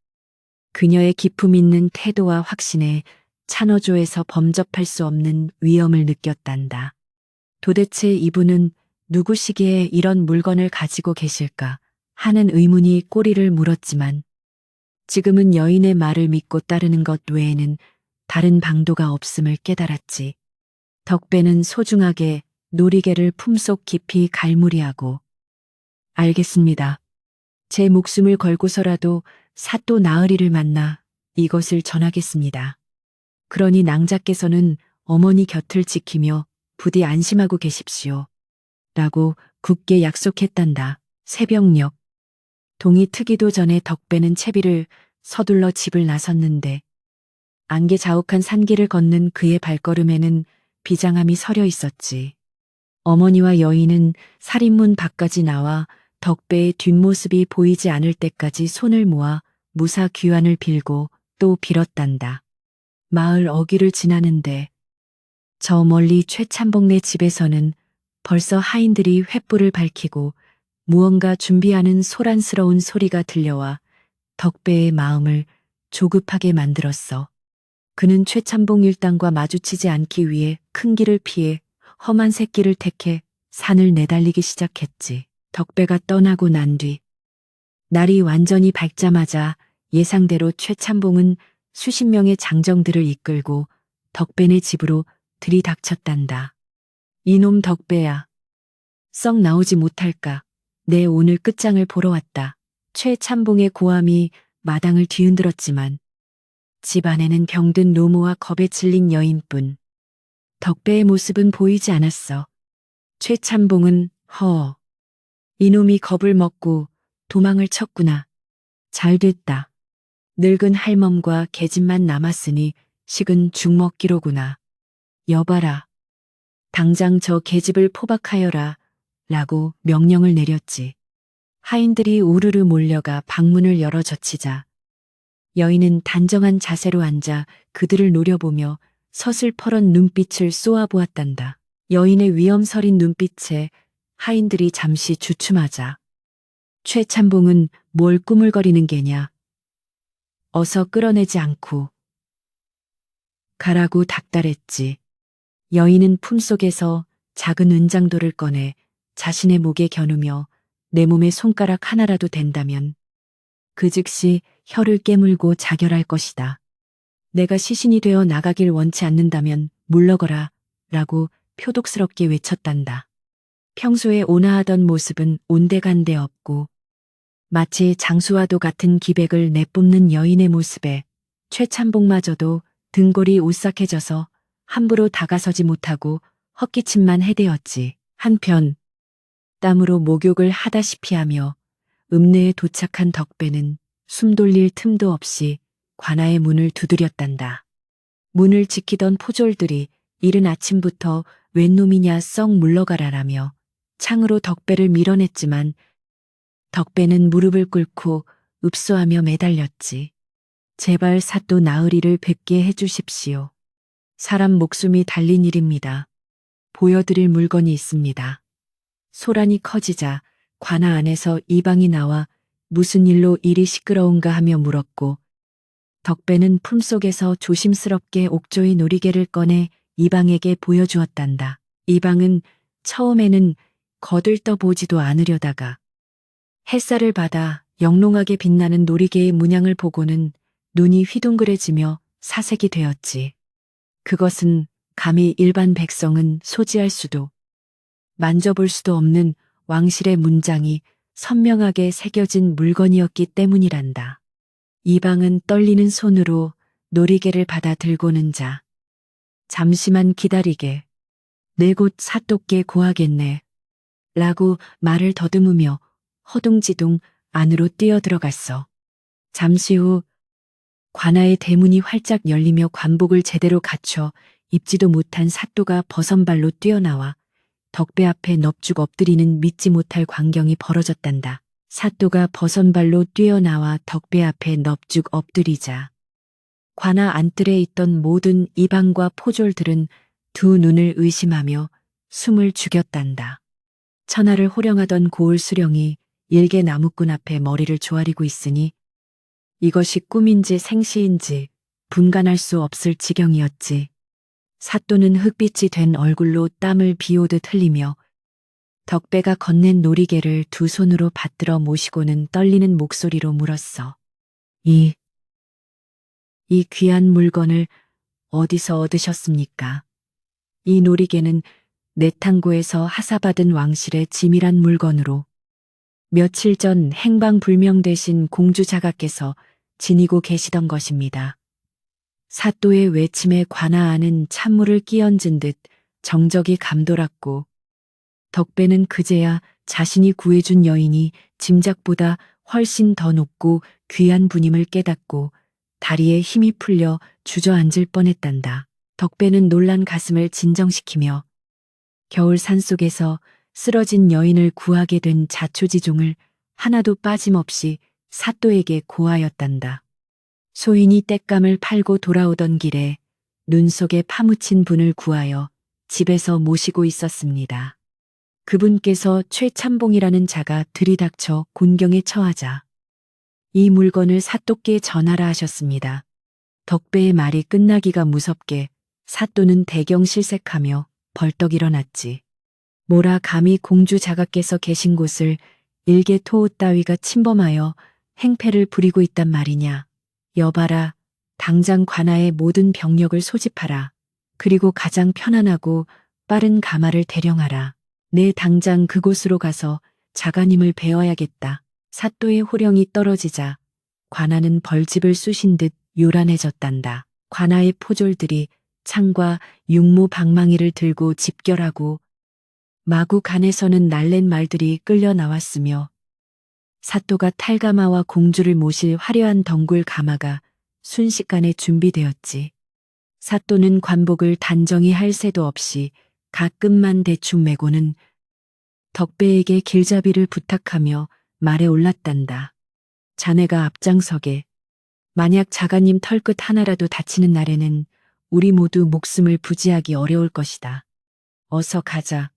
그녀의 기품 있는 태도와 확신에 찬어조에서 범접할 수 없는 위엄을 느꼈단다. 도대체 이분은 누구시기에 이런 물건을 가지고 계실까 하는 의문이 꼬리를 물었지만 지금은 여인의 말을 믿고 따르는 것 외에는 다른 방도가 없음을 깨달았지. 덕배는 소중하게 놀이개를 품속 깊이 갈무리하고 알겠습니다. 제 목숨을 걸고서라도 사또 나으리를 만나 이것을 전하겠습니다. 그러니 낭자께서는 어머니 곁을 지키며 부디 안심하고 계십시오. 라고 굳게 약속했단다. 새벽녘. 동이 트기도 전에 덕배는 채비를 서둘러 집을 나섰는데 안개 자욱한 산길을 걷는 그의 발걸음에는 비장함이 서려 있었지. 어머니와 여인은 살인문 밖까지 나와 덕배의 뒷모습이 보이지 않을 때까지 손을 모아 무사 귀환을 빌고 또 빌었단다. 마을 어귀를 지나는데 저 멀리 최참봉네 집에서는 벌써 하인들이 횃불을 밝히고 무언가 준비하는 소란스러운 소리가 들려와 덕배의 마음을 조급하게 만들었어. 그는 최참봉 일당과 마주치지 않기 위해 큰 길을 피해 험한 샛길을 택해 산을 내달리기 시작했지. 덕배가 떠나고 난 뒤 날이 완전히 밝자마자 예상대로 최참봉은 수십 명의 장정들을 이끌고 덕배네 집으로 들이닥쳤단다. 이놈 덕배야. 썩 나오지 못할까. 내 오늘 끝장을 보러 왔다. 최참봉의 고함이 마당을 뒤흔들었지만 집 안에는 병든 노모와 겁에 질린 여인뿐. 덕배의 모습은 보이지 않았어. 최참봉은 이놈이 겁을 먹고 도망을 쳤구나. 잘 됐다. 늙은 할멈과 계집만 남았으니 식은 죽먹기로구나. 여봐라. 당장 저 계집을 포박하여라. 라고 명령을 내렸지. 하인들이 우르르 몰려가 방문을 열어 젖히자 여인은 단정한 자세로 앉아 그들을 노려보며 서슬퍼런 눈빛을 쏘아보았단다. 여인의 위엄서린 눈빛에 하인들이 잠시 주춤하자 최찬봉은 뭘 꾸물거리는 게냐. 어서 끌어내지 않고 가라고 닥달했지. 여인은 품속에서 작은 은장도를 꺼내 자신의 목에 겨누며 내 몸에 손가락 하나라도 댄다면 그 즉시 혀를 깨물고 자결할 것이다. 내가 시신이 되어 나가길 원치 않는다면 물러거라 라고 표독스럽게 외쳤단다. 평소에 온화하던 모습은 온데간데 없고 마치 장수와도 같은 기백을 내뿜는 여인의 모습에 최찬봉마저도 등골이 오싹해져서 함부로 다가서지 못하고 헛기침만 해대었지. 한편 땀으로 목욕을 하다시피 하며 읍내에 도착한 덕배는 숨 돌릴 틈도 없이 관아의 문을 두드렸단다. 문을 지키던 포졸들이 이른 아침부터 웬 놈이냐 썩 물러가라라며 창으로 덕배를 밀어냈지만 덕배는 무릎을 꿇고 읍소하며 매달렸지. 제발 사또 나으리를 뵙게 해주십시오. 사람 목숨이 달린 일입니다. 보여드릴 물건이 있습니다. 소란이 커지자 관아 안에서 이방이 나와 무슨 일로 이리 시끄러운가 하며 물었고 덕배는 품속에서 조심스럽게 옥조의 놀이개를 꺼내 이방에게 보여주었단다. 이방은 처음에는 거들떠보지도 않으려다가 햇살을 받아 영롱하게 빛나는 놀이개의 문양을 보고는 눈이 휘둥그레지며 사색이 되었지. 그것은 감히 일반 백성은 소지할 수도 만져볼 수도 없는 왕실의 문장이 선명하게 새겨진 물건이었기 때문이란다. 이방은 떨리는 손으로 놀이개를 받아 들고는 자. 잠시만 기다리게. 내 곧 사또께 고하겠네. 라고 말을 더듬으며 허둥지둥 안으로 뛰어들어갔어. 잠시 후 관아의 대문이 활짝 열리며 관복을 제대로 갖춰 입지도 못한 사또가 버선발로 뛰어나와 덕배 앞에 넙죽 엎드리는 믿지 못할 광경이 벌어졌단다. 사또가 버선발로 뛰어나와 덕배 앞에 넙죽 엎드리자 관아 안뜰에 있던 모든 이방과 포졸들은 두 눈을 의심하며 숨을 죽였단다. 천하를 호령하던 고을 수령이 일개 나무꾼 앞에 머리를 조아리고 있으니 이것이 꿈인지 생시인지 분간할 수 없을 지경이었지. 사또는 흑빛이 된 얼굴로 땀을 비오듯 흘리며 덕배가 건넨 놀이개를 두 손으로 받들어 모시고는 떨리는 목소리로 물었어. 이 귀한 물건을 어디서 얻으셨습니까? 이 놀이개는 내탕고에서 하사받은 왕실의 지밀한 물건으로 며칠 전 행방불명되신 공주자가께서 지니고 계시던 것입니다. 사또의 외침에 관아 안은 찬물을 끼얹은 듯 정적이 감돌았고 덕배는 그제야 자신이 구해준 여인이 짐작보다 훨씬 더 높고 귀한 분임을 깨닫고 다리에 힘이 풀려 주저앉을 뻔했단다. 덕배는 놀란 가슴을 진정시키며 겨울 산속에서 쓰러진 여인을 구하게 된 자초지종을 하나도 빠짐없이 사또에게 고하였단다. 소인이 땔감을 팔고 돌아오던 길에 눈 속에 파묻힌 분을 구하여 집에서 모시고 있었습니다. 그분께서 최찬봉이라는 자가 들이닥쳐 곤경에 처하자 이 물건을 사또께 전하라 하셨습니다. 덕배의 말이 끝나기가 무섭게 사또는 대경실색하며 벌떡 일어났지. 뭐라 감히 공주 자가께서 계신 곳을 일개 토호 따위가 침범하여 행패를 부리고 있단 말이냐. 여봐라, 당장 관아의 모든 병력을 소집하라. 그리고 가장 편안하고 빠른 가마를 대령하라. 내 당장 그곳으로 가서 자가님을 배워야겠다. 사또의 호령이 떨어지자 관아는 벌집을 쑤신 듯 요란해졌단다. 관아의 포졸들이 창과 육모 방망이를 들고 집결하고 마구 간에서는 날랜 말들이 끌려 나왔으며 사또가 탈가마와 공주를 모실 화려한 덩굴 가마가 순식간에 준비되었지. 사또는 관복을 단정히 할 새도 없이 가끔만 대충 메고는 덕배에게 길잡이를 부탁하며 말에 올랐단다. 자네가 앞장서게. 만약 자가님 털끝 하나라도 다치는 날에는 우리 모두 목숨을 부지하기 어려울 것이다. 어서 가자.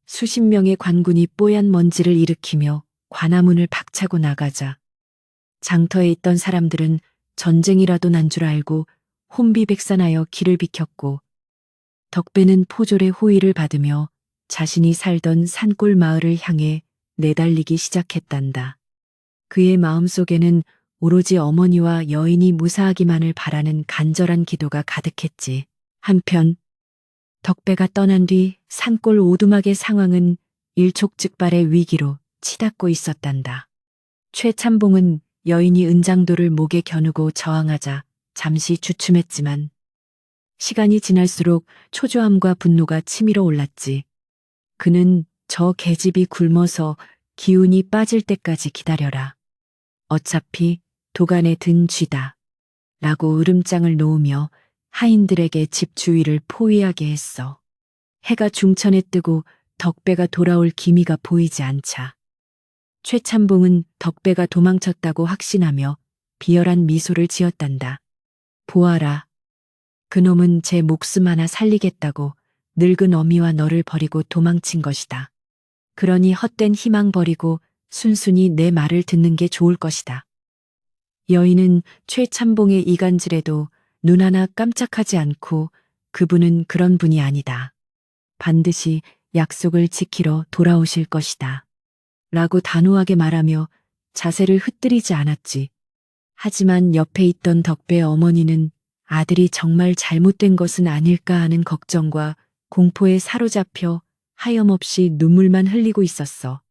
수십 명의 관군이 뽀얀 먼지를 일으키며 관아문을 박차고 나가자. 장터에 있던 사람들은 전쟁이라도 난 줄 알고 혼비백산하여 길을 비켰고, 덕배는 포졸의 호의를 받으며 자신이 살던 산골 마을을 향해 내달리기 시작했단다. 그의 마음속에는 오로지 어머니와 여인이 무사하기만을 바라는 간절한 기도가 가득했지. 한편 덕배가 떠난 뒤 산골 오두막의 상황은 일촉즉발의 위기로 치닫고 있었단다. 최참봉은 여인이 은장도를 목에 겨누고 저항하자 잠시 주춤했지만 시간이 지날수록 초조함과 분노가 치밀어 올랐지. 그는 저 계집이 굶어서 기운이 빠질 때까지 기다려라. 어차피 도간에 든 쥐다. 라고 으름장을 놓으며 하인들에게 집 주위를 포위하게 했어. 해가 중천에 뜨고 덕배가 돌아올 기미가 보이지 않자 최참봉은 덕배가 도망쳤다고 확신하며 비열한 미소를 지었단다. 보아라. 그놈은 제 목숨 하나 살리겠다고 늙은 어미와 너를 버리고 도망친 것이다. 그러니 헛된 희망 버리고 순순히 내 말을 듣는 게 좋을 것이다. 여인은 최참봉의 이간질에도 눈 하나 깜짝하지 않고 그분은 그런 분이 아니다. 반드시 약속을 지키러 돌아오실 것이다. 라고 단호하게 말하며 자세를 흐트리지 않았지. 하지만 옆에 있던 덕배의 어머니는 아들이 정말 잘못된 것은 아닐까 하는 걱정과 공포에 사로잡혀 하염없이 눈물만 흘리고 있었어.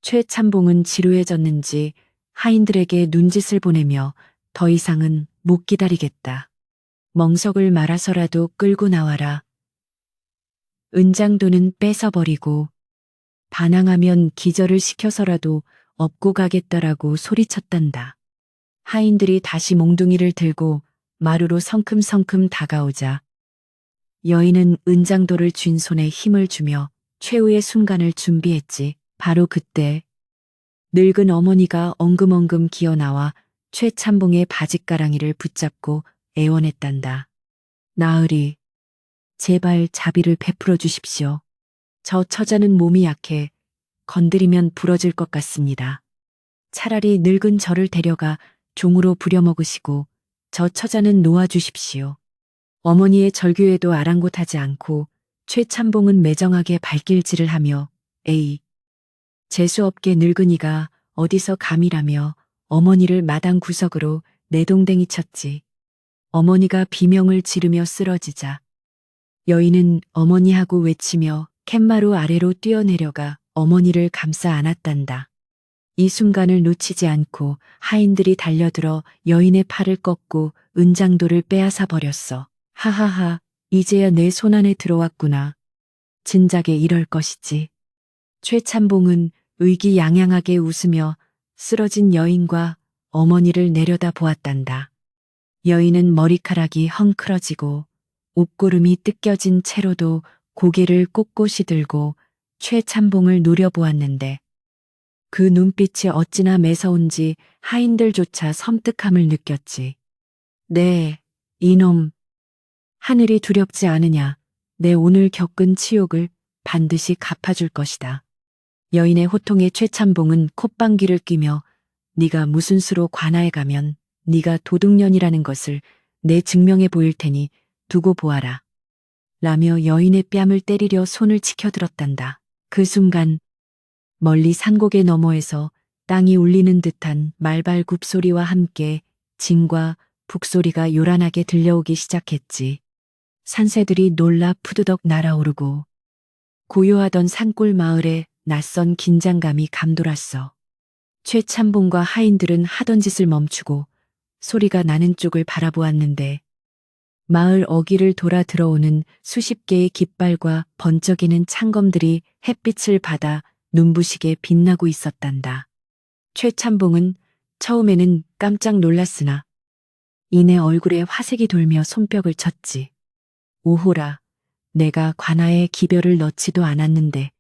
최참봉은 지루해졌는지 하인들에게 눈짓을 보내며 더 이상은 못 기다리겠다. 멍석을 말아서라도 끌고 나와라. 은장도는 뺏어버리고 반항하면 기절을 시켜서라도 업고 가겠다라고 소리쳤단다. 하인들이 다시 몽둥이를 들고 마루로 성큼성큼 다가오자 여인은 은장도를 쥔 손에 힘을 주며 최후의 순간을 준비했지. 바로 그때 늙은 어머니가 엉금엉금 기어나와 최참봉의 바짓가랑이를 붙잡고 애원했단다. 나으리, 제발 자비를 베풀어 주십시오. 저 처자는 몸이 약해 건드리면 부러질 것 같습니다. 차라리 늙은 저를 데려가 종으로 부려먹으시고 저 처자는 놓아주십시오. 어머니의 절규에도 아랑곳하지 않고 최참봉은 매정하게 발길질을 하며 에이, 재수없게 늙은이가 어디서 감이라며 어머니를 마당 구석으로 내동댕이 쳤지. 어머니가 비명을 지르며 쓰러지자 여인은 어머니하고 외치며 캔마루 아래로 뛰어내려가 어머니를 감싸 안았단다. 이 순간을 놓치지 않고 하인들이 달려들어 여인의 팔을 꺾고 은장도를 빼앗아 버렸어. 하하하, 이제야 내 손안에 들어왔구나. 진작에 이럴 것이지. 최참봉은 의기양양하게 웃으며 쓰러진 여인과 어머니를 내려다 보았단다. 여인은 머리카락이 헝클어지고 옷고름이 뜯겨진 채로도 고개를 꼿꼿이 들고 최참봉을 노려보았는데 그 눈빛이 어찌나 매서운지 하인들조차 섬뜩함을 느꼈지. 네, 이놈. 하늘이 두렵지 않으냐. 내 오늘 겪은 치욕을 반드시 갚아줄 것이다. 여인의 호통에 최참봉은 콧방귀를 뀌며 네가 무슨 수로 관아에 가면 네가 도둑년이라는 것을 내 증명해 보일 테니 두고 보아라. 라며 여인의 뺨을 때리려 손을 치켜들었단다. 그 순간 멀리 산고개 너머에서 땅이 울리는 듯한 말발굽 소리와 함께 진과 북소리가 요란하게 들려오기 시작했지. 산새들이 놀라 푸드덕 날아오르고 고요하던 산골 마을에 낯선 긴장감이 감돌았어. 최참봉과 하인들은 하던 짓을 멈추고 소리가 나는 쪽을 바라보았는데 마을 어귀를 돌아 들어오는 수십 개의 깃발과 번쩍이는 창검들이 햇빛을 받아 눈부시게 빛나고 있었단다. 최참봉은 처음에는 깜짝 놀랐으나 이내 얼굴에 화색이 돌며 손뼉을 쳤지. 오호라, 내가 관아에 기별을 넣지도 않았는데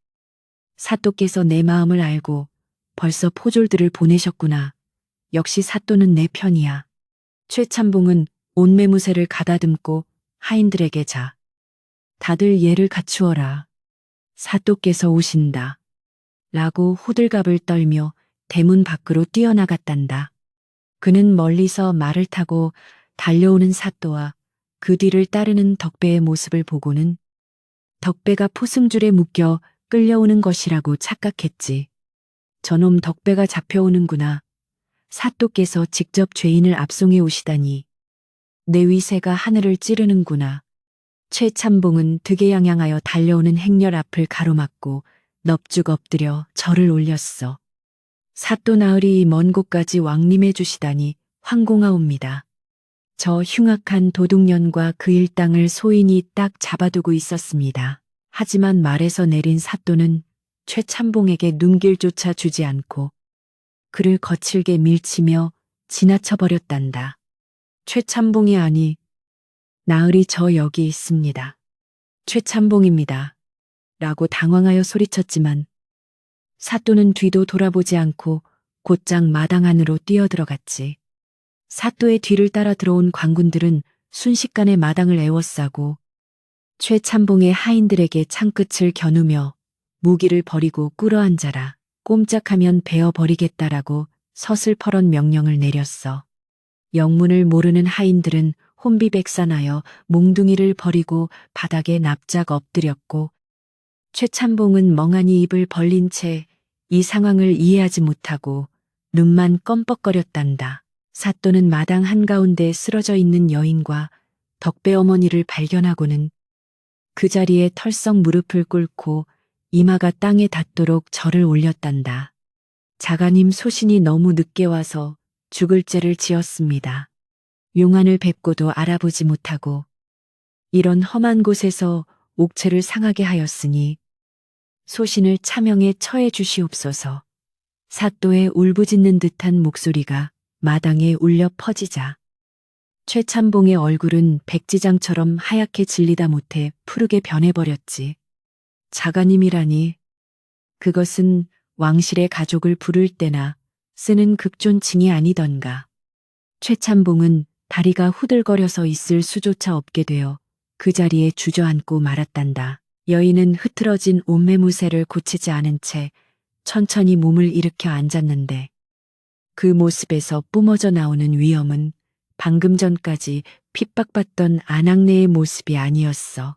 사또께서 내 마음을 알고 벌써 포졸들을 보내셨구나. 역시 사또는 내 편이야. 최참봉은 온매무새를 가다듬고 하인들에게 자. 다들 예를 갖추어라. 사또께서 오신다. 라고 호들갑을 떨며 대문 밖으로 뛰어나갔단다. 그는 멀리서 말을 타고 달려오는 사또와 그 뒤를 따르는 덕배의 모습을 보고는 덕배가 포승줄에 묶여 끌려오는 것이라고 착각했지. 저놈 덕배가 잡혀오는구나. 사또께서 직접 죄인을 압송해 오시다니. 내 위세가 하늘을 찌르는구나. 최참봉은 득에양양하여 달려오는 행렬 앞을 가로막고 넙죽 엎드려 절을 올렸어. 사또 나으리 먼 곳까지 왕림해 주시다니 황공하옵니다. 저 흉악한 도둑년과 그 일당을 소인이 딱 잡아두고 있었습니다. 하지만 말에서 내린 사또는 최참봉에게 눈길조차 주지 않고 그를 거칠게 밀치며 지나쳐버렸단다. 최참봉이 아니, 나으리 저 여기 있습니다. 최참봉입니다. 라고 당황하여 소리쳤지만 사또는 뒤도 돌아보지 않고 곧장 마당 안으로 뛰어들어갔지. 사또의 뒤를 따라 들어온 관군들은 순식간에 마당을 에워싸고 최참봉의 하인들에게 창끝을 겨누며 무기를 버리고 꿇어앉아라. 꼼짝하면 베어버리겠다라고 서슬퍼런 명령을 내렸어. 영문을 모르는 하인들은 혼비백산하여 몽둥이를 버리고 바닥에 납작 엎드렸고 최참봉은 멍하니 입을 벌린 채 이 상황을 이해하지 못하고 눈만 껌뻑거렸단다. 사또는 마당 한가운데 쓰러져 있는 여인과 덕배 어머니를 발견하고는 그 자리에 털썩 무릎을 꿇고 이마가 땅에 닿도록 절을 올렸단다. 자가님 소신이 너무 늦게 와서 죽을 죄를 지었습니다. 용안을 뵙고도 알아보지 못하고 이런 험한 곳에서 옥체를 상하게 하였으니 소신을 차명에 처해 주시옵소서. 사또의 울부짖는 듯한 목소리가 마당에 울려 퍼지자 최참봉의 얼굴은 백지장처럼 하얗게 질리다 못해 푸르게 변해버렸지. 자가님이라니 그것은 왕실의 가족을 부를 때나 쓰는 극존칭이 아니던가. 최참봉은 다리가 후들거려서 있을 수조차 없게 되어 그 자리에 주저앉고 말았단다. 여인은 흐트러진 옷매무새를 고치지 않은 채 천천히 몸을 일으켜 앉았는데 그 모습에서 뿜어져 나오는 위엄은 방금 전까지 핍박받던 아낙네의 모습이 아니었어.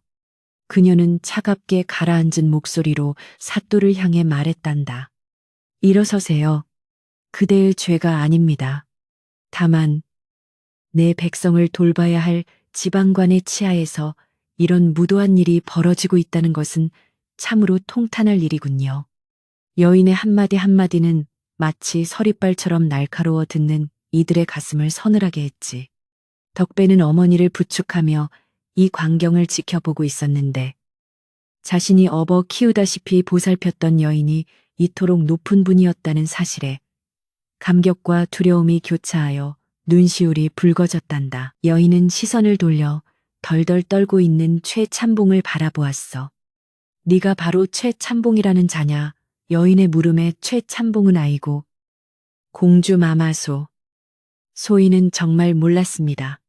그녀는 차갑게 가라앉은 목소리로 사또를 향해 말했단다. 일어서세요. 그대의 죄가 아닙니다. 다만 내 백성을 돌봐야 할 지방관의 치하에서 이런 무도한 일이 벌어지고 있다는 것은 참으로 통탄할 일이군요. 여인의 한마디 한마디는 마치 서리발처럼 날카로워 듣는 이들의 가슴을 서늘하게 했지. 덕배는 어머니를 부축하며 이 광경을 지켜보고 있었는데 자신이 업어 키우다시피 보살폈던 여인이 이토록 높은 분이었다는 사실에 감격과 두려움이 교차하여 눈시울이 붉어졌단다. 여인은 시선을 돌려 덜덜 떨고 있는 최참봉을 바라보았어. 네가 바로 최참봉이라는 자냐? 여인의 물음에 최참봉은 아이고 공주 마마소. 소인은 정말 몰랐습니다.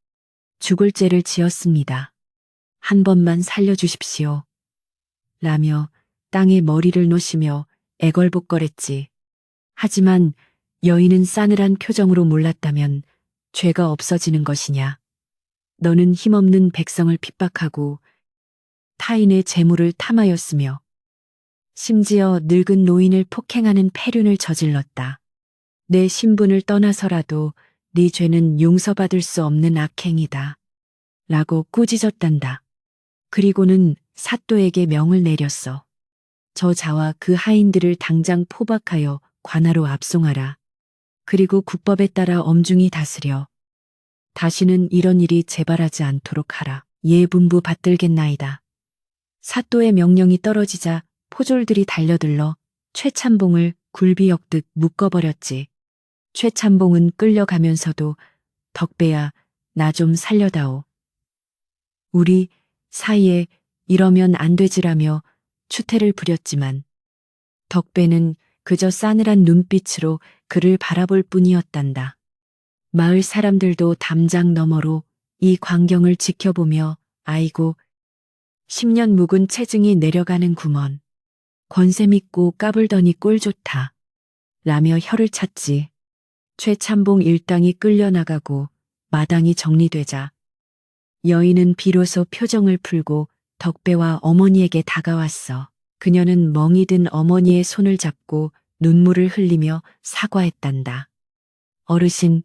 죽을 죄를 지었습니다. 한 번만 살려주십시오. 라며 땅에 머리를 놓으시며 애걸복걸했지. 하지만 여인은 싸늘한 표정으로 몰랐다면 죄가 없어지는 것이냐. 너는 힘없는 백성을 핍박하고 타인의 재물을 탐하였으며 심지어 늙은 노인을 폭행하는 폐륜을 저질렀다. 내 신분을 떠나서라도 네 죄는 용서받을 수 없는 악행이다. 라고 꾸짖었단다. 그리고는 사또에게 명을 내렸어. 저 자와 그 하인들을 당장 포박하여 관하로 압송하라. 그리고 국법에 따라 엄중히 다스려 다시는 이런 일이 재발하지 않도록 하라. 예 분부 받들겠나이다. 사또의 명령이 떨어지자 포졸들이 달려들러 최참봉을 굴비 엮듯 묶어버렸지. 최참봉은 끌려가면서도 덕배야, 나 좀 살려다오. 우리 사이에 이러면 안 되지라며 추태를 부렸지만 덕배는 그저 싸늘한 눈빛으로 그를 바라볼 뿐이었단다. 마을 사람들도 담장 너머로 이 광경을 지켜보며 아이고 10년 묵은 체증이 내려가는 구먼. 권세 믿고 까불더니 꼴 좋다. 라며 혀를 찼지. 최참봉 일당이 끌려나가고 마당이 정리되자 여인은 비로소 표정을 풀고 덕배와 어머니에게 다가왔어. 그녀는 멍이 든 어머니의 손을 잡고 눈물을 흘리며 사과했단다. 어르신,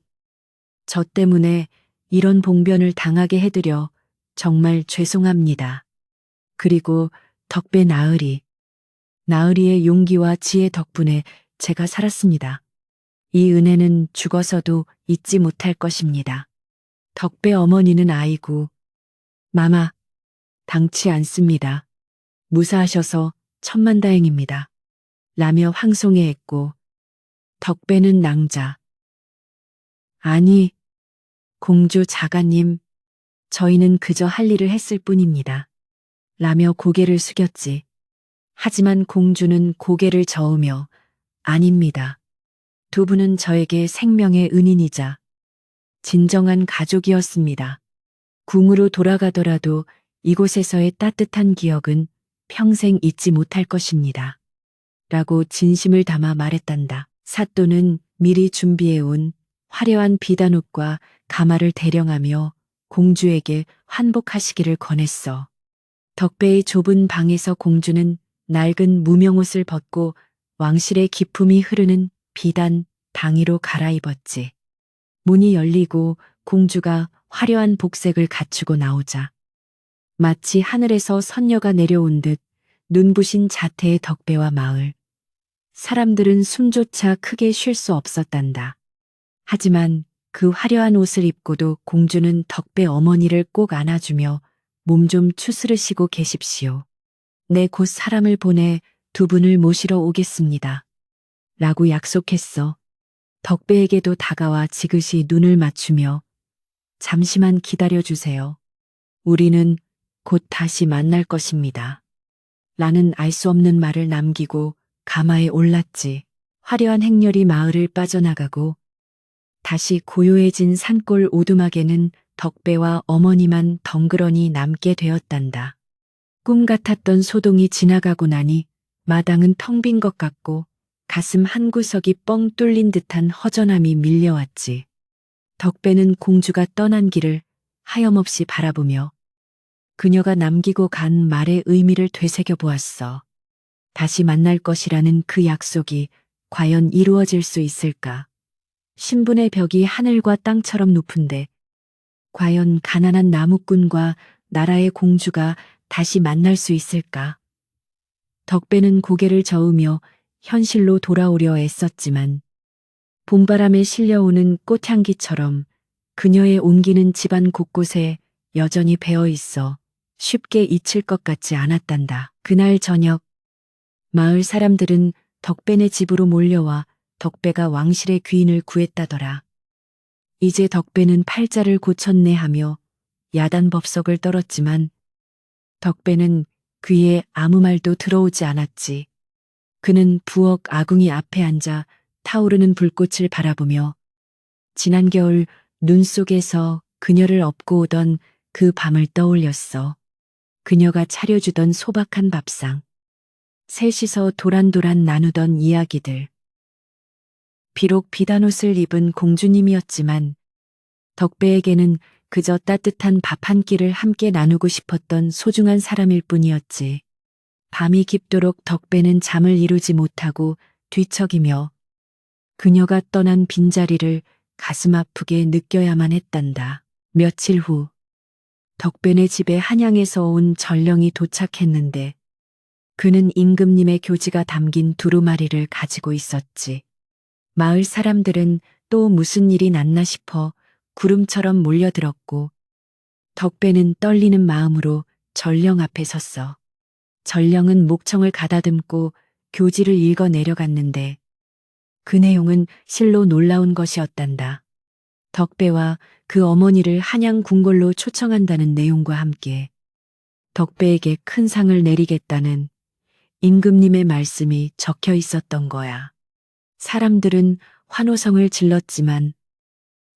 저 때문에 이런 봉변을 당하게 해드려 정말 죄송합니다. 그리고 덕배 나으리의 용기와 지혜 덕분에 제가 살았습니다. 이 은혜는 죽어서도 잊지 못할 것입니다. 덕배 어머니는 아이고, 마마, 당치 않습니다. 무사하셔서 천만다행입니다. 라며 황송해했고, 덕배는 낭자. 아니, 공주 자가님, 저희는 그저 할 일을 했을 뿐입니다. 라며 고개를 숙였지. 하지만 공주는 고개를 저으며, 아닙니다. 두 분은 저에게 생명의 은인이자 진정한 가족이었습니다. 궁으로 돌아가더라도 이곳에서의 따뜻한 기억은 평생 잊지 못할 것입니다. 라고 진심을 담아 말했단다. 사또는 미리 준비해온 화려한 비단옷과 가마를 대령하며 공주에게 환복하시기를 권했어. 덕배의 좁은 방에서 공주는 낡은 무명옷을 벗고 왕실의 기품이 흐르는 비단 당의로 갈아입었지. 문이 열리고 공주가 화려한 복색을 갖추고 나오자 마치 하늘에서 선녀가 내려온 듯 눈부신 자태의 덕배와 마을. 사람들은 숨조차 크게 쉴 수 없었단다. 하지만 그 화려한 옷을 입고도 공주는 덕배 어머니를 꼭 안아주며 몸 좀 추스르시고 계십시오. 내 곧 사람을 보내 두 분을 모시러 오겠습니다. 라고 약속했어. 덕배에게도 다가와 지그시 눈을 맞추며 잠시만 기다려주세요. 우리는 곧 다시 만날 것입니다. 라는 알 수 없는 말을 남기고 가마에 올랐지. 화려한 행렬이 마을을 빠져나가고 다시 고요해진 산골 오두막에는 덕배와 어머니만 덩그러니 남게 되었단다. 꿈 같았던 소동이 지나가고 나니 마당은 텅 빈 것 같고 가슴 한구석이 뻥 뚫린 듯한 허전함이 밀려왔지. 덕배는 공주가 떠난 길을 하염없이 바라보며 그녀가 남기고 간 말의 의미를 되새겨 보았어. 다시 만날 것이라는 그 약속이 과연 이루어질 수 있을까? 신분의 벽이 하늘과 땅처럼 높은데 과연 가난한 나무꾼과 나라의 공주가 다시 만날 수 있을까? 덕배는 고개를 저으며 현실로 돌아오려 애썼지만 봄바람에 실려오는 꽃향기처럼 그녀의 옮기는 집안 곳곳에 여전히 배어 있어 쉽게 잊힐 것 같지 않았단다. 그날 저녁 마을 사람들은 덕배네 집으로 몰려와 덕배가 왕실의 귀인을 구했다더라. 이제 덕배는 팔자를 고쳤네 하며 야단법석을 떨었지만 덕배는 귀에 아무 말도 들어오지 않았지. 그는 부엌 아궁이 앞에 앉아 타오르는 불꽃을 바라보며 지난 겨울 눈 속에서 그녀를 업고 오던 그 밤을 떠올렸어. 그녀가 차려주던 소박한 밥상. 셋이서 도란도란 나누던 이야기들. 비록 비단옷을 입은 공주님이었지만 덕배에게는 그저 따뜻한 밥 한 끼를 함께 나누고 싶었던 소중한 사람일 뿐이었지. 밤이 깊도록 덕배는 잠을 이루지 못하고 뒤척이며 그녀가 떠난 빈자리를 가슴 아프게 느껴야만 했단다. 며칠 후 덕배네 집에 한양에서 온 전령이 도착했는데 그는 임금님의 교지가 담긴 두루마리를 가지고 있었지. 마을 사람들은 또 무슨 일이 났나 싶어 구름처럼 몰려들었고 덕배는 떨리는 마음으로 전령 앞에 섰어. 전령은 목청을 가다듬고 교지를 읽어 내려갔는데 그 내용은 실로 놀라운 것이었단다. 덕배와 그 어머니를 한양 궁궐로 초청한다는 내용과 함께 덕배에게 큰 상을 내리겠다는 임금님의 말씀이 적혀 있었던 거야. 사람들은 환호성을 질렀지만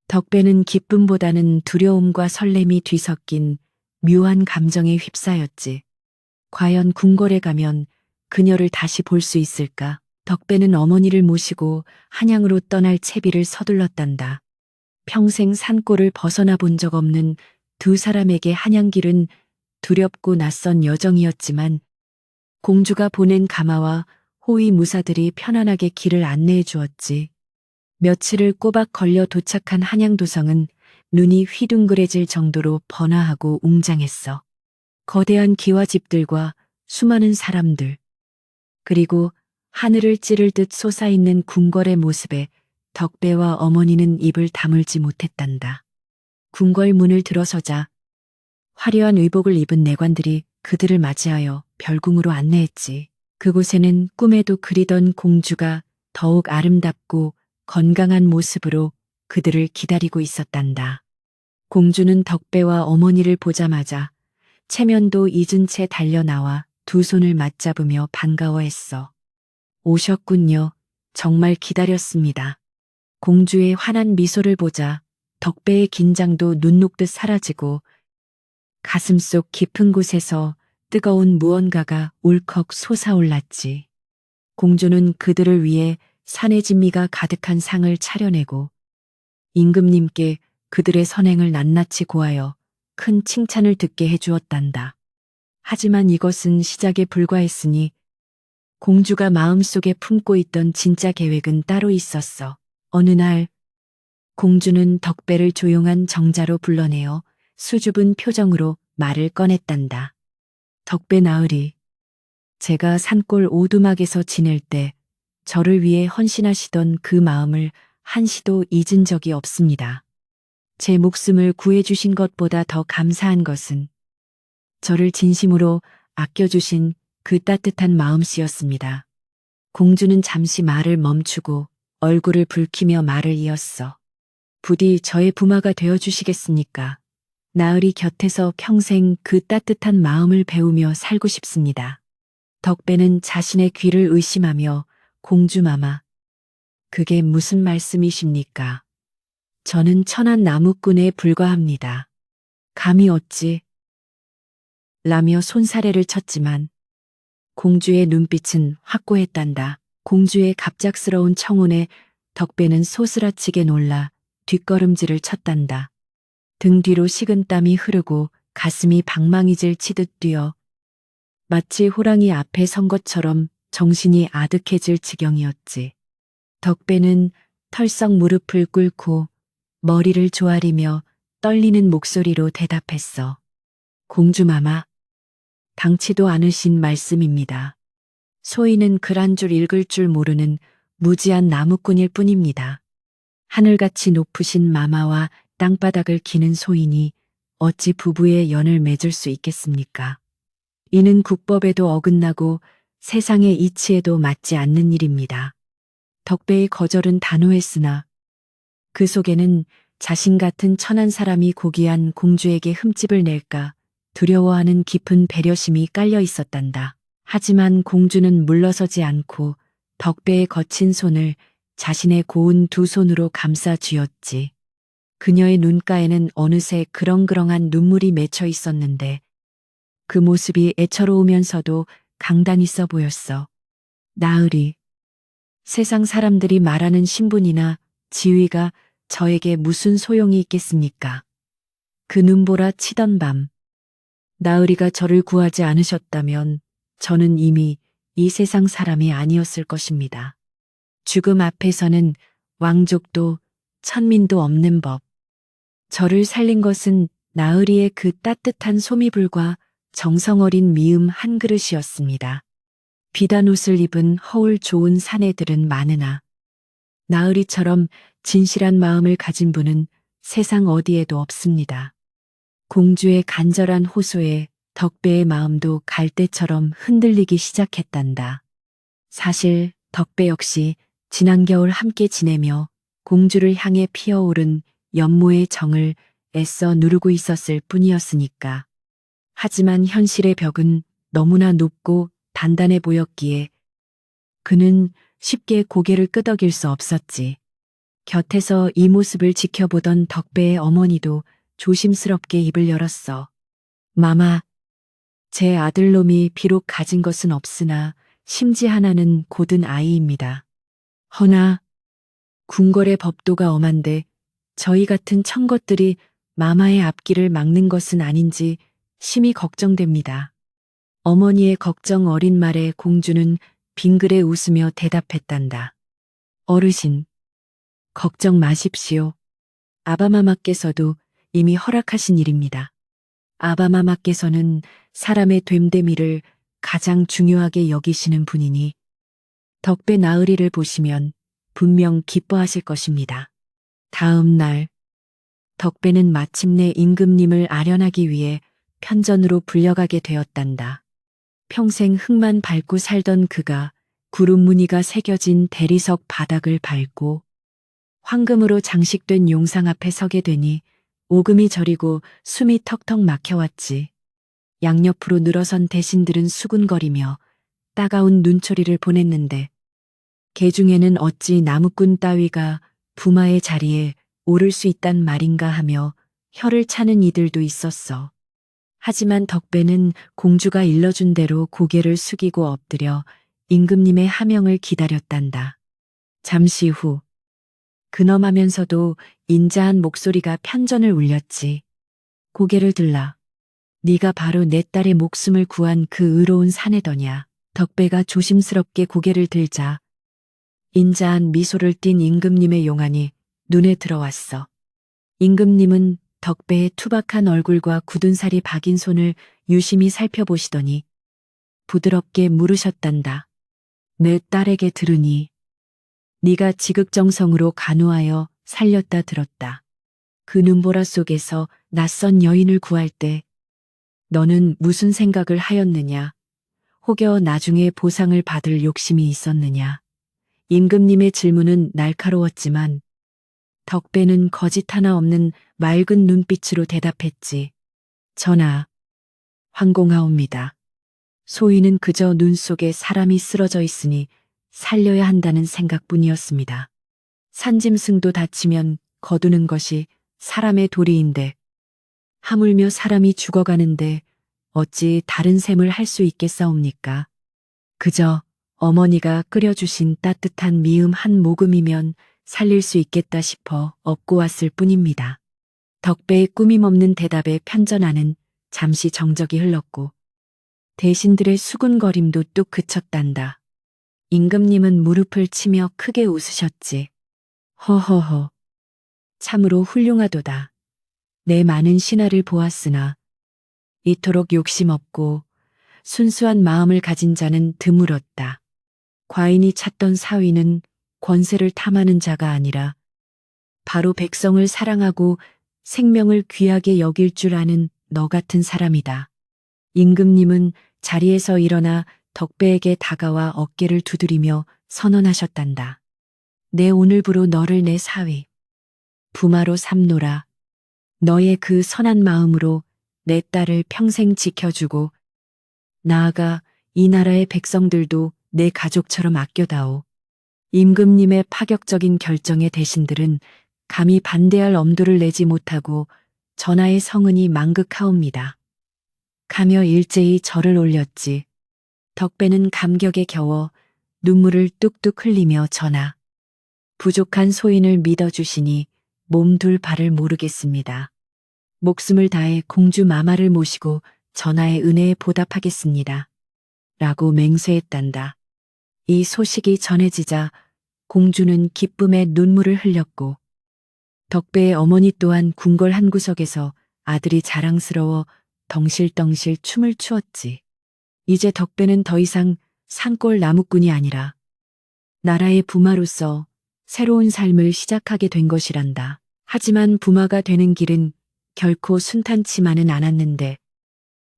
덕배는 기쁨보다는 두려움과 설렘이 뒤섞인 묘한 감정에 휩싸였지. 과연 궁궐에 가면 그녀를 다시 볼 수 있을까? 덕배는 어머니를 모시고 한양으로 떠날 채비를 서둘렀단다. 평생 산골을 벗어나 본 적 없는 두 사람에게 한양길은 두렵고 낯선 여정이었지만 공주가 보낸 가마와 호위 무사들이 편안하게 길을 안내해 주었지. 며칠을 꼬박 걸려 도착한 한양도성은 눈이 휘둥그레질 정도로 번화하고 웅장했어. 거대한 기와집들과 수많은 사람들, 그리고 하늘을 찌를 듯 솟아있는 궁궐의 모습에 덕배와 어머니는 입을 다물지 못했단다. 궁궐 문을 들어서자 화려한 의복을 입은 내관들이 그들을 맞이하여 별궁으로 안내했지. 그곳에는 꿈에도 그리던 공주가 더욱 아름답고 건강한 모습으로 그들을 기다리고 있었단다. 공주는 덕배와 어머니를 보자마자 체면도 잊은 채 달려나와 두 손을 맞잡으며 반가워했어. 오셨군요. 정말 기다렸습니다. 공주의 환한 미소를 보자 덕배의 긴장도 눈 녹듯 사라지고 가슴속 깊은 곳에서 뜨거운 무언가가 울컥 솟아올랐지. 공주는 그들을 위해 산의 진미가 가득한 상을 차려내고 임금님께 그들의 선행을 낱낱이 고하여 큰 칭찬을 듣게 해주었단다. 하지만 이것은 시작에 불과했으니 공주가 마음속에 품고 있던 진짜 계획은 따로 있었어. 어느 날 공주는 덕배를 조용한 정자로 불러내어 수줍은 표정으로 말을 꺼냈단다. 덕배 나으리, 제가 산골 오두막에서 지낼 때 저를 위해 헌신하시던 그 마음을 한시도 잊은 적이 없습니다. 제 목숨을 구해주신 것보다 더 감사한 것은 저를 진심으로 아껴주신 그 따뜻한 마음씨였습니다. 공주는 잠시 말을 멈추고 얼굴을 붉히며 말을 이었어. 부디 저의 부마가 되어주시겠습니까? 나으리 곁에서 평생 그 따뜻한 마음을 배우며 살고 싶습니다. 덕배는 자신의 귀를 의심하며 공주마마, 그게 무슨 말씀이십니까? 저는 천한 나무꾼에 불과합니다. 감히 어찌? 라며 손사래를 쳤지만 공주의 눈빛은 확고했단다. 공주의 갑작스러운 청혼에 덕배는 소스라치게 놀라 뒷걸음질을 쳤단다. 등 뒤로 식은땀이 흐르고 가슴이 방망이질 치듯 뛰어 마치 호랑이 앞에 선 것처럼 정신이 아득해질 지경이었지. 덕배는 털썩 무릎을 꿇고 머리를 조아리며 떨리는 목소리로 대답했어. 공주마마, 당치도 않으신 말씀입니다. 소인은 글 한 줄 읽을 줄 모르는 무지한 나무꾼일 뿐입니다. 하늘같이 높으신 마마와 땅바닥을 기는 소인이 어찌 부부의 연을 맺을 수 있겠습니까? 이는 국법에도 어긋나고 세상의 이치에도 맞지 않는 일입니다. 덕배의 거절은 단호했으나 그 속에는 자신 같은 천한 사람이 고귀한 공주에게 흠집을 낼까 두려워하는 깊은 배려심이 깔려 있었단다. 하지만 공주는 물러서지 않고 덕배의 거친 손을 자신의 고운 두 손으로 감싸 쥐었지. 그녀의 눈가에는 어느새 그렁그렁한 눈물이 맺혀 있었는데 그 모습이 애처로우면서도 강단 있어 보였어. 나으리, 세상 사람들이 말하는 신분이나 지위가 저에게 무슨 소용이 있겠습니까? 그 눈보라 치던 밤, 나으리가 저를 구하지 않으셨다면 저는 이미 이 세상 사람이 아니었을 것입니다. 죽음 앞에서는 왕족도 천민도 없는 법. 저를 살린 것은 나으리의 그 따뜻한 소미불과 정성 어린 미음 한 그릇이었습니다. 비단 옷을 입은 허울 좋은 사내들은 많으나 나으리처럼 진실한 마음을 가진 분은 세상 어디에도 없습니다. 공주의 간절한 호소에 덕배의 마음도 갈대처럼 흔들리기 시작했단다. 사실 덕배 역시 지난 겨울 함께 지내며 공주를 향해 피어오른 연모의 정을 애써 누르고 있었을 뿐이었으니까. 하지만 현실의 벽은 너무나 높고 단단해 보였기에 그는 쉽게 고개를 끄덕일 수 없었지. 곁에서 이 모습을 지켜보던 덕배의 어머니도 조심스럽게 입을 열었어. 마마, 제 아들놈이 비록 가진 것은 없으나 심지 하나는 고든 아이입니다. 허나 궁궐의 법도가 엄한데 저희 같은 청것들이 마마의 앞길을 막는 것은 아닌지 심히 걱정됩니다. 어머니의 걱정 어린 말에 공주는 빙그레 웃으며 대답했단다. 어르신, 걱정 마십시오. 아바마마께서도 이미 허락하신 일입니다. 아바마마께서는 사람의 됨됨이를 가장 중요하게 여기시는 분이니 덕배 나으리를 보시면 분명 기뻐하실 것입니다. 다음 날 덕배는 마침내 임금님을 아련하기 위해 편전으로 불려가게 되었단다. 평생 흙만 밟고 살던 그가 구름 무늬가 새겨진 대리석 바닥을 밟고 황금으로 장식된 용상 앞에 서게 되니 오금이 저리고 숨이 턱턱 막혀왔지. 양옆으로 늘어선 대신들은 수군거리며 따가운 눈초리를 보냈는데 개 중에는 어찌 나무꾼 따위가 부마의 자리에 오를 수 있단 말인가 하며 혀를 차는 이들도 있었어. 하지만 덕배는 공주가 일러준 대로 고개를 숙이고 엎드려 임금님의 하명을 기다렸단다. 잠시 후 근엄하면서도 인자한 목소리가 편전을 울렸지. 고개를 들라. 네가 바로 내 딸의 목숨을 구한 그 의로운 사내더냐. 덕배가 조심스럽게 고개를 들자 인자한 미소를 띤 임금님의 용안이 눈에 들어왔어. 임금님은 덕배의 투박한 얼굴과 굳은 살이 박인 손을 유심히 살펴보시더니 부드럽게 물으셨단다. 내 딸에게 들으니 네가 지극정성으로 간호하여 살렸다 들었다. 그 눈보라 속에서 낯선 여인을 구할 때 너는 무슨 생각을 하였느냐? 혹여 나중에 보상을 받을 욕심이 있었느냐? 임금님의 질문은 날카로웠지만 덕배는 거짓 하나 없는 맑은 눈빛으로 대답했지. 전하, 황공하옵니다. 소인은 그저 눈 속에 사람이 쓰러져 있으니 살려야 한다는 생각뿐이었습니다. 산짐승도 다치면 거두는 것이 사람의 도리인데 하물며 사람이 죽어가는데 어찌 다른 셈을 할 수 있겠사옵니까? 그저 어머니가 끓여주신 따뜻한 미음 한 모금이면 살릴 수 있겠다 싶어 업고 왔을 뿐입니다. 덕배의 꾸밈없는 대답에 편전하는 잠시 정적이 흘렀고 대신들의 수군거림도 뚝 그쳤단다. 임금님은 무릎을 치며 크게 웃으셨지. 허허허. 참으로 훌륭하도다. 내 많은 신하를 보았으나 이토록 욕심 없고 순수한 마음을 가진 자는 드물었다. 과인이 찾던 사위는 권세를 탐하는 자가 아니라 바로 백성을 사랑하고 생명을 귀하게 여길 줄 아는 너 같은 사람이다. 임금님은 자리에서 일어나 덕배에게 다가와 어깨를 두드리며 선언하셨단다. 내 오늘부로 너를 내 사위, 부마로 삼노라. 너의 그 선한 마음으로 내 딸을 평생 지켜주고 나아가 이 나라의 백성들도 내 가족처럼 아껴다오. 임금님의 파격적인 결정에 대신들은 감히 반대할 엄두를 내지 못하고 전하의 성은이 망극하옵니다. 가며 일제히 절을 올렸지. 덕배는 감격에 겨워 눈물을 뚝뚝 흘리며 전하, 부족한 소인을 믿어주시니 몸둘 바를 모르겠습니다. 목숨을 다해 공주 마마를 모시고 전하의 은혜에 보답하겠습니다. 라고 맹세했단다. 이 소식이 전해지자 공주는 기쁨에 눈물을 흘렸고 덕배의 어머니 또한 궁궐 한 구석에서 아들이 자랑스러워 덩실덩실 춤을 추었지. 이제 덕배는 더 이상 산골 나무꾼이 아니라 나라의 부마로서 새로운 삶을 시작하게 된 것이란다. 하지만 부마가 되는 길은 결코 순탄치만은 않았는데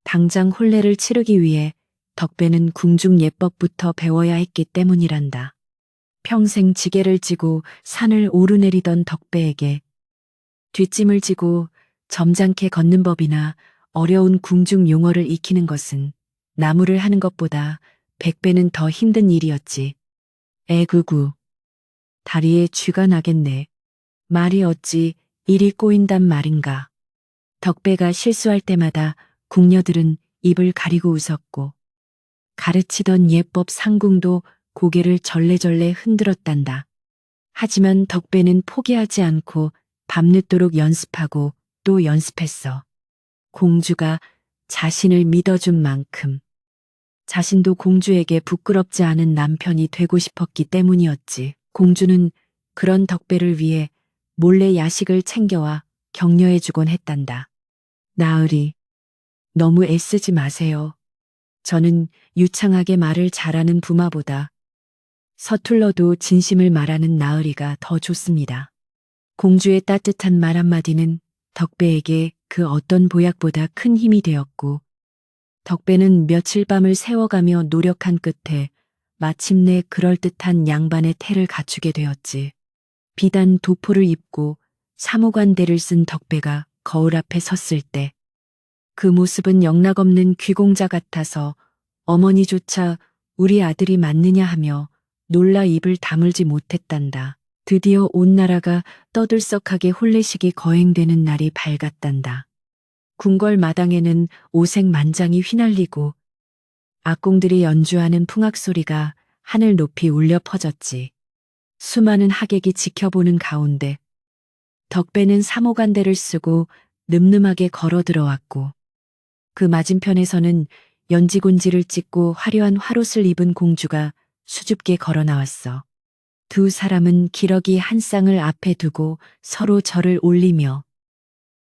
당장 혼례를 치르기 위해 덕배는 궁중 예법부터 배워야 했기 때문이란다. 평생 지게를 지고 산을 오르내리던 덕배에게 뒷짐을 지고 점잖게 걷는 법이나 어려운 궁중 용어를 익히는 것은 나무를 하는 것보다 100배는 더 힘든 일이었지. 에구구. 다리에 쥐가 나겠네. 말이 어찌 이리 꼬인단 말인가. 덕배가 실수할 때마다 궁녀들은 입을 가리고 웃었고 가르치던 예법 상궁도 고개를 절레절레 흔들었단다. 하지만 덕배는 포기하지 않고 밤늦도록 연습하고 또 연습했어. 공주가 자신을 믿어준 만큼 자신도 공주에게 부끄럽지 않은 남편이 되고 싶었기 때문이었지. 공주는 그런 덕배를 위해 몰래 야식을 챙겨와 격려해주곤 했단다. 나으리, 너무 애쓰지 마세요. 저는 유창하게 말을 잘하는 부마보다 서툴러도 진심을 말하는 나으리가 더 좋습니다. 공주의 따뜻한 말 한마디는 덕배에게 그 어떤 보약보다 큰 힘이 되었고, 덕배는 며칠 밤을 새워가며 노력한 끝에 마침내 그럴듯한 양반의 태를 갖추게 되었지. 비단 도포를 입고 사무관대를 쓴 덕배가 거울 앞에 섰을 때 그 모습은 영락없는 귀공자 같아서 어머니조차 우리 아들이 맞느냐 하며 놀라 입을 다물지 못했단다. 드디어 온 나라가 떠들썩하게 혼례식이 거행되는 날이 밝았단다. 궁궐 마당에는 오색만장이 휘날리고 악공들이 연주하는 풍악소리가 하늘 높이 울려 퍼졌지. 수많은 하객이 지켜보는 가운데 덕배는 사모간대를 쓰고 늠름하게 걸어 들어왔고 그 맞은편에서는 연지곤지를 찍고 화려한 화롯을 입은 공주가 수줍게 걸어 나왔어. 두 사람은 기러기 한 쌍을 앞에 두고 서로 절을 올리며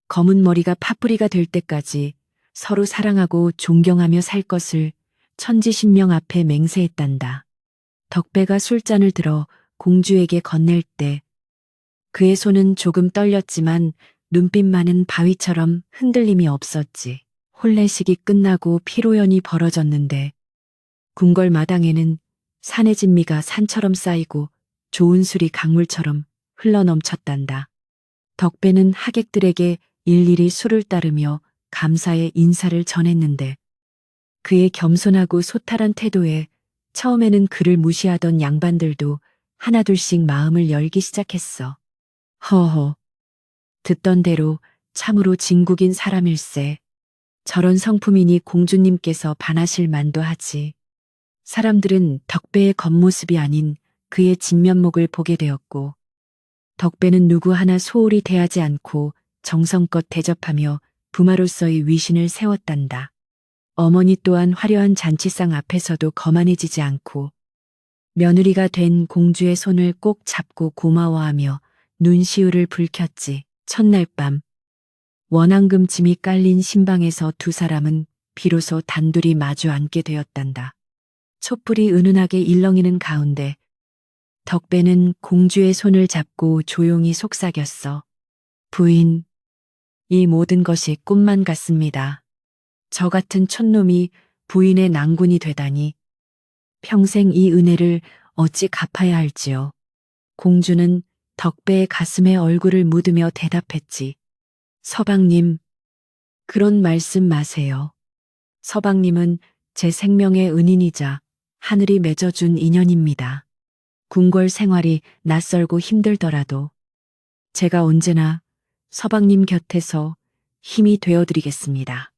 검은 머리가 파뿌리가 될 때까지 서로 사랑하고 존경하며 살 것을 천지신명 앞에 맹세했단다. 덕배가 술잔을 들어 공주에게 건넬 때 그의 손은 조금 떨렸지만 눈빛만은 바위처럼 흔들림이 없었지. 혼례식이 끝나고 피로연이 벌어졌는데 궁궐 마당에는 산의 진미가 산처럼 쌓이고 좋은 술이 강물처럼 흘러넘쳤단다. 덕배는 하객들에게 일일이 술을 따르며 감사의 인사를 전했는데 그의 겸손하고 소탈한 태도에 처음에는 그를 무시하던 양반들도 하나둘씩 마음을 열기 시작했어. 허허, 듣던 대로 참으로 진국인 사람일세. 저런 성품이니 공주님께서 반하실 만도 하지. 사람들은 덕배의 겉모습이 아닌 그의 진면목을 보게 되었고 덕배는 누구 하나 소홀히 대하지 않고 정성껏 대접하며 부마로서의 위신을 세웠단다. 어머니 또한 화려한 잔치상 앞에서도 거만해지지 않고 며느리가 된 공주의 손을 꼭 잡고 고마워하며 눈시울을 붉혔지. 첫날 밤 원앙금 짐이 깔린 신방에서 두 사람은 비로소 단둘이 마주 앉게 되었단다. 촛불이 은은하게 일렁이는 가운데 덕배는 공주의 손을 잡고 조용히 속삭였어. 부인, 이 모든 것이 꿈만 같습니다. 저 같은 촌놈이 부인의 낭군이 되다니 평생 이 은혜를 어찌 갚아야 할지요. 공주는 덕배의 가슴에 얼굴을 묻으며 대답했지. 서방님, 그런 말씀 마세요. 서방님은 제 생명의 은인이자 하늘이 맺어준 인연입니다. 궁궐 생활이 낯설고 힘들더라도 제가 언제나 서방님 곁에서 힘이 되어드리겠습니다.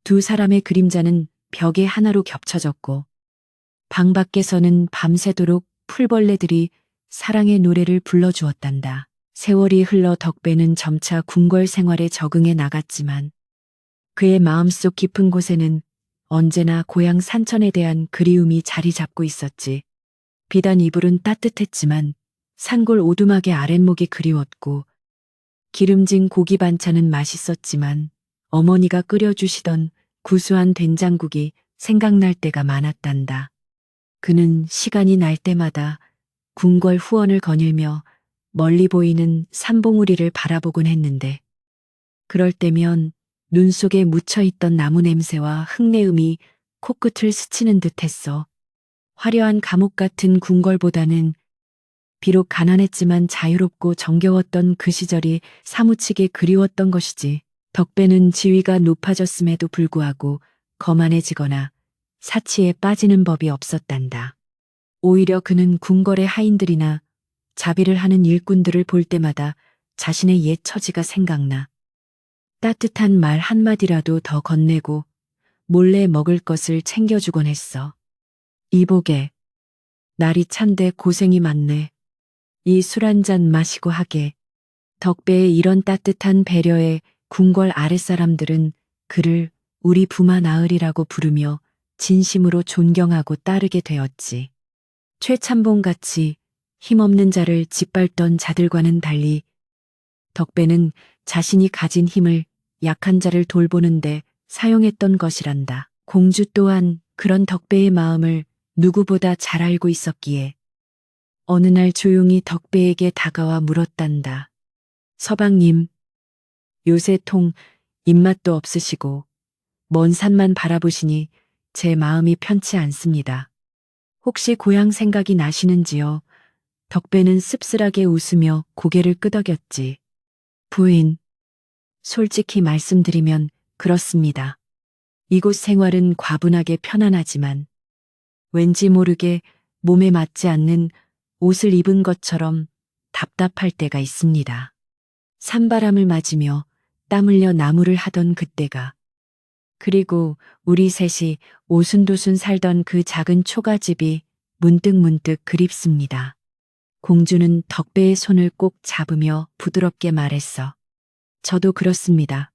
두 사람의 그림자는 벽에 하나로 겹쳐졌고 방 밖에서는 밤새도록 풀벌레들이 사랑의 노래를 불러주었단다. 세월이 흘러 덕배는 점차 궁궐 생활에 적응해 나갔지만 그의 마음속 깊은 곳에는 언제나 고향 산천에 대한 그리움이 자리 잡고 있었지. 비단 이불은 따뜻했지만 산골 오두막의 아랫목이 그리웠고 기름진 고기 반찬은 맛있었지만 어머니가 끓여주시던 구수한 된장국이 생각날 때가 많았단다. 그는 시간이 날 때마다 궁궐 후원을 거닐며 멀리 보이는 산봉우리를 바라보곤 했는데 그럴 때면 눈 속에 묻혀있던 나무 냄새와 흙내음이 코끝을 스치는 듯했어. 화려한 감옥 같은 궁궐보다는 비록 가난했지만 자유롭고 정겨웠던 그 시절이 사무치게 그리웠던 것이지. 덕배는 지위가 높아졌음에도 불구하고 거만해지거나 사치에 빠지는 법이 없었단다. 오히려 그는 궁궐의 하인들이나 자비를 하는 일꾼들을 볼 때마다 자신의 옛 처지가 생각나 따뜻한 말 한마디라도 더 건네고 몰래 먹을 것을 챙겨주곤 했어. 이보게, 날이 찬데 고생이 많네. 이 술 한 잔 마시고 하게. 덕배의 이런 따뜻한 배려에 궁궐 아랫사람들은 그를 우리 부마 나으리라고 부르며 진심으로 존경하고 따르게 되었지. 최참봉같이 힘없는 자를 짓밟던 자들과는 달리 덕배는 자신이 가진 힘을 약한 자를 돌보는데 사용했던 것이란다. 공주 또한 그런 덕배의 마음을 누구보다 잘 알고 있었기에 어느 날 조용히 덕배에게 다가와 물었단다. 서방님, 요새 통 입맛도 없으시고 먼 산만 바라보시니 제 마음이 편치 않습니다. 혹시 고향 생각이 나시는지요? 덕배는 씁쓸하게 웃으며 고개를 끄덕였지. 부인, 솔직히 말씀드리면 그렇습니다. 이곳 생활은 과분하게 편안하지만 왠지 모르게 몸에 맞지 않는 옷을 입은 것처럼 답답할 때가 있습니다. 산바람을 맞으며 땀 흘려 나무를 하던 그때가, 그리고 우리 셋이 오순도순 살던 그 작은 초가집이 문득문득 그립습니다. 공주는 덕배의 손을 꼭 잡으며 부드럽게 말했어. 저도 그렇습니다.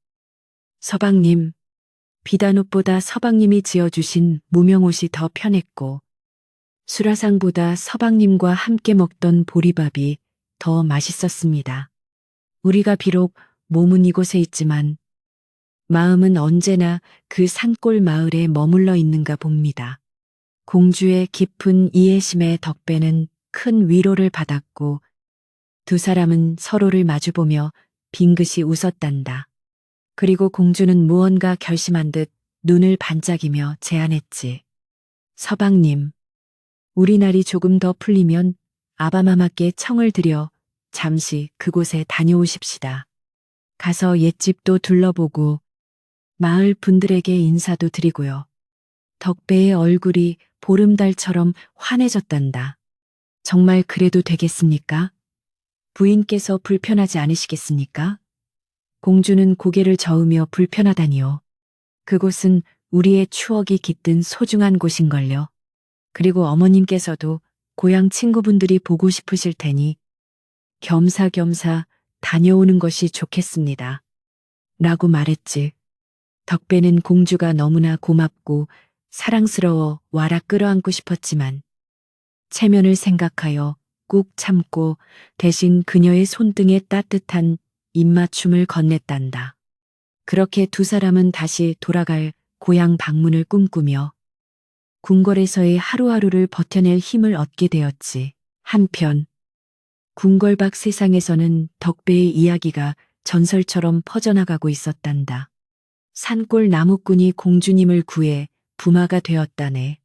서방님, 비단옷보다 서방님이 지어주신 무명옷이 더 편했고, 수라상보다 서방님과 함께 먹던 보리밥이 더 맛있었습니다. 우리가 비록 몸은 이곳에 있지만 마음은 언제나 그 산골 마을에 머물러 있는가 봅니다. 공주의 깊은 이해심에 덕배는 큰 위로를 받았고 두 사람은 서로를 마주보며 빙긋이 웃었단다. 그리고 공주는 무언가 결심한 듯 눈을 반짝이며 제안했지. 서방님, 우리 날이 조금 더 풀리면 아바마마께 청을 드려 잠시 그곳에 다녀오십시다. 가서 옛집도 둘러보고 마을 분들에게 인사도 드리고요. 덕배의 얼굴이 보름달처럼 환해졌단다. 정말 그래도 되겠습니까? 부인께서 불편하지 않으시겠습니까? 공주는 고개를 저으며 불편하다니요. 그곳은 우리의 추억이 깃든 소중한 곳인걸요. 그리고 어머님께서도 고향 친구분들이 보고 싶으실 테니 겸사겸사 다녀오는 것이 좋겠습니다. 라고 말했지. 덕배는 공주가 너무나 고맙고 사랑스러워 와라 끌어안고 싶었지만 체면을 생각하여 꾹 참고 대신 그녀의 손등에 따뜻한 입맞춤을 건넸단다. 그렇게 두 사람은 다시 돌아갈 고향 방문을 꿈꾸며 궁궐에서의 하루하루를 버텨낼 힘을 얻게 되었지. 한편 궁궐 밖 세상에서는 덕배의 이야기가 전설처럼 퍼져나가고 있었단다. 산골 나무꾼이 공주님을 구해 부마가 되었다네.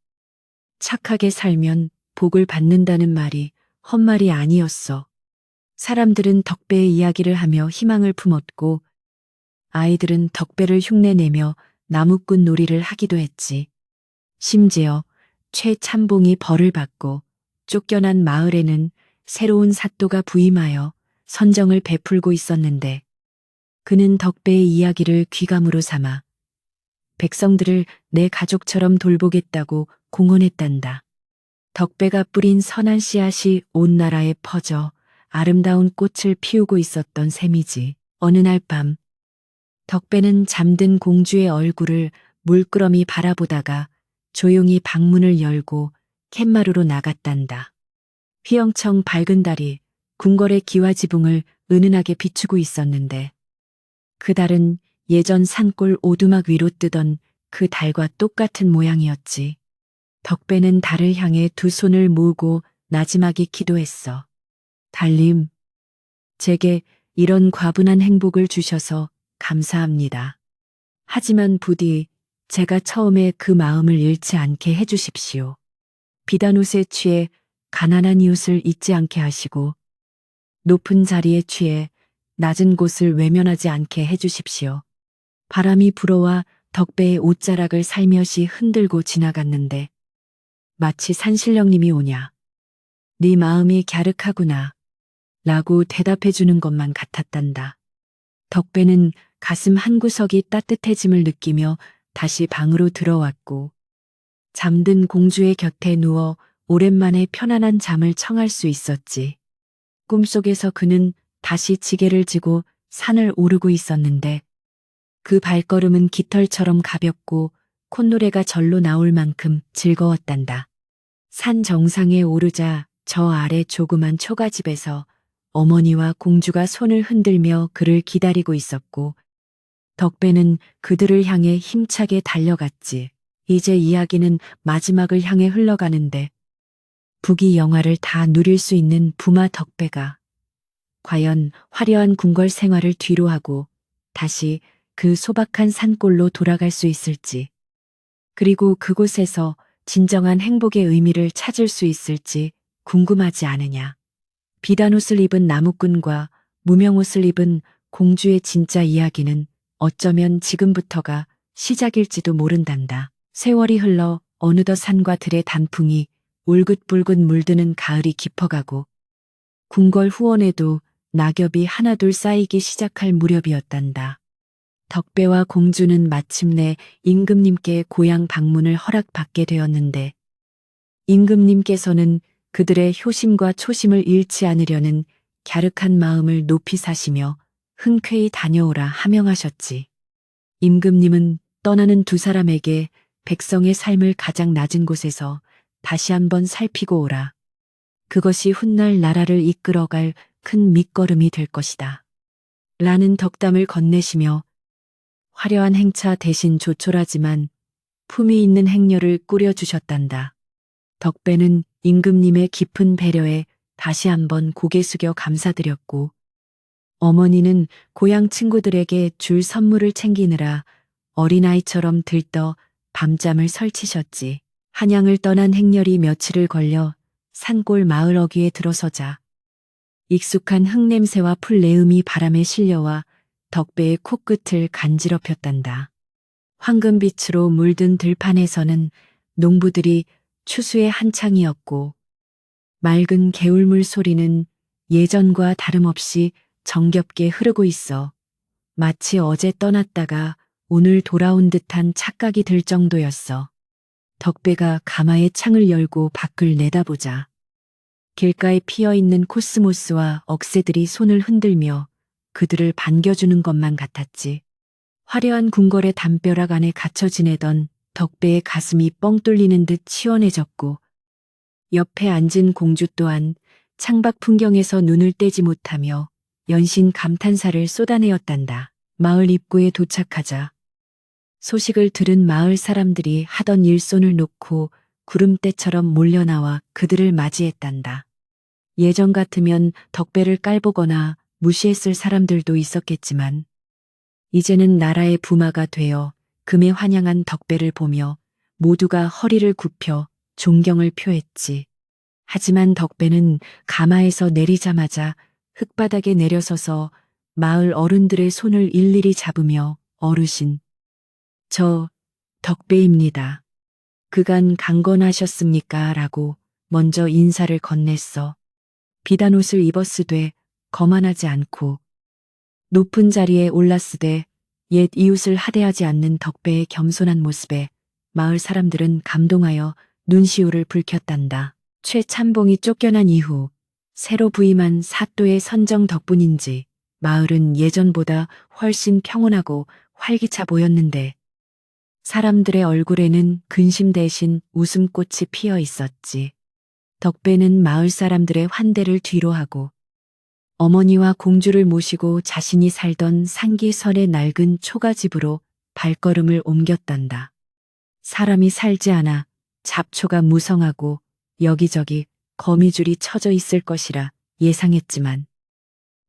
착하게 살면 복을 받는다는 말이 헛말이 아니었어. 사람들은 덕배의 이야기를 하며 희망을 품었고 아이들은 덕배를 흉내내며 나무꾼 놀이를 하기도 했지. 심지어 최참봉이 벌을 받고 쫓겨난 마을에는 새로운 사또가 부임하여 선정을 베풀고 있었는데 그는 덕배의 이야기를 귀감으로 삼아 백성들을 내 가족처럼 돌보겠다고 공언했단다. 덕배가 뿌린 선한 씨앗이 온 나라에 퍼져 아름다운 꽃을 피우고 있었던 셈이지. 어느 날 밤 덕배는 잠든 공주의 얼굴을 물끄러미 바라보다가 조용히 방문을 열고 캔마루로 나갔단다. 휘영청 밝은 달이 궁궐의 기와지붕을 은은하게 비추고 있었는데 그 달은 예전 산골 오두막 위로 뜨던 그 달과 똑같은 모양이었지. 덕배는 달을 향해 두 손을 모으고 나지막이 기도했어. 달님, 제게 이런 과분한 행복을 주셔서 감사합니다. 하지만 부디 제가 처음에 그 마음을 잃지 않게 해주십시오. 비단옷에 취해 가난한 이웃을 잊지 않게 하시고 높은 자리에 취해 낮은 곳을 외면하지 않게 해주십시오. 바람이 불어와 덕배의 옷자락을 살며시 흔들고 지나갔는데 마치 산신령님이 오냐. 네 마음이 갸륵하구나. 라고 대답해 주는 것만 같았단다. 덕배는 가슴 한구석이 따뜻해짐을 느끼며 다시 방으로 들어왔고 잠든 공주의 곁에 누워 오랜만에 편안한 잠을 청할 수 있었지. 꿈속에서 그는 다시 지게를 지고 산을 오르고 있었는데 그 발걸음은 깃털처럼 가볍고 콧노래가 절로 나올 만큼 즐거웠단다. 산 정상에 오르자 저 아래 조그만 초가집에서 어머니와 공주가 손을 흔들며 그를 기다리고 있었고 덕배는 그들을 향해 힘차게 달려갔지. 이제 이야기는 마지막을 향해 흘러가는데 부귀 영화를 다 누릴 수 있는 부마 덕배가 과연 화려한 궁궐 생활을 뒤로하고 다시 그 소박한 산골로 돌아갈 수 있을지, 그리고 그곳에서 진정한 행복의 의미를 찾을 수 있을지 궁금하지 않으냐. 비단옷을 입은 나무꾼과 무명옷을 입은 공주의 진짜 이야기는 어쩌면 지금부터가 시작일지도 모른단다. 세월이 흘러 어느덧 산과 들의 단풍이 울긋불긋 물드는 가을이 깊어가고 궁궐 후원에도 낙엽이 하나둘 쌓이기 시작할 무렵이었단다. 덕배와 공주는 마침내 임금님께 고향 방문을 허락받게 되었는데 임금님께서는 그들의 효심과 초심을 잃지 않으려는 갸륵한 마음을 높이 사시며 흔쾌히 다녀오라 하명하셨지. 임금님은 떠나는 두 사람에게 백성의 삶을 가장 낮은 곳에서 다시 한번 살피고 오라. 그것이 훗날 나라를 이끌어갈 큰 밑거름이 될 것이다. 라는 덕담을 건네시며 화려한 행차 대신 조촐하지만 품위 있는 행렬을 꾸려주셨단다. 덕배는 임금님의 깊은 배려에 다시 한번 고개 숙여 감사드렸고 어머니는 고향 친구들에게 줄 선물을 챙기느라 어린아이처럼 들떠 밤잠을 설치셨지. 한양을 떠난 행렬이 며칠을 걸려 산골 마을 어귀에 들어서자 익숙한 흙냄새와 풀내음이 바람에 실려와 덕배의 코끝을 간지럽혔단다. 황금빛으로 물든 들판에서는 농부들이 추수의 한창이었고 맑은 개울물 소리는 예전과 다름없이 정겹게 흐르고 있어 마치 어제 떠났다가 오늘 돌아온 듯한 착각이 들 정도였어. 덕배가 가마의 창을 열고 밖을 내다보자 길가에 피어있는 코스모스와 억새들이 손을 흔들며 그들을 반겨주는 것만 같았지. 화려한 궁궐의 담벼락 안에 갇혀 지내던 덕배의 가슴이 뻥 뚫리는 듯 시원해졌고 옆에 앉은 공주 또한 창밖 풍경에서 눈을 떼지 못하며 연신 감탄사를 쏟아내었단다. 마을 입구에 도착하자 소식을 들은 마을 사람들이 하던 일손을 놓고 구름대처럼 몰려나와 그들을 맞이했단다. 예전 같으면 덕배를 깔보거나 무시했을 사람들도 있었겠지만 이제는 나라의 부마가 되어 금에 환영한 덕배를 보며 모두가 허리를 굽혀 존경을 표했지. 하지만 덕배는 가마에서 내리자마자 흙바닥에 내려서서 마을 어른들의 손을 일일이 잡으며 어르신, 저 덕배입니다. 그간 강건하셨습니까? 라고 먼저 인사를 건넸어. 비단옷을 입었으되 거만하지 않고 높은 자리에 올랐으되 옛 이웃을 하대하지 않는 덕배의 겸손한 모습에 마을 사람들은 감동하여 눈시울을 붉혔단다. 최참봉이 쫓겨난 이후 새로 부임한 사또의 선정 덕분인지 마을은 예전보다 훨씬 평온하고 활기차 보였는데 사람들의 얼굴에는 근심 대신 웃음꽃이 피어 있었지. 덕배는 마을 사람들의 환대를 뒤로하고 어머니와 공주를 모시고 자신이 살던 상기설의 낡은 초가집으로 발걸음을 옮겼단다. 사람이 살지 않아 잡초가 무성하고 여기저기 거미줄이 쳐져 있을 것이라 예상했지만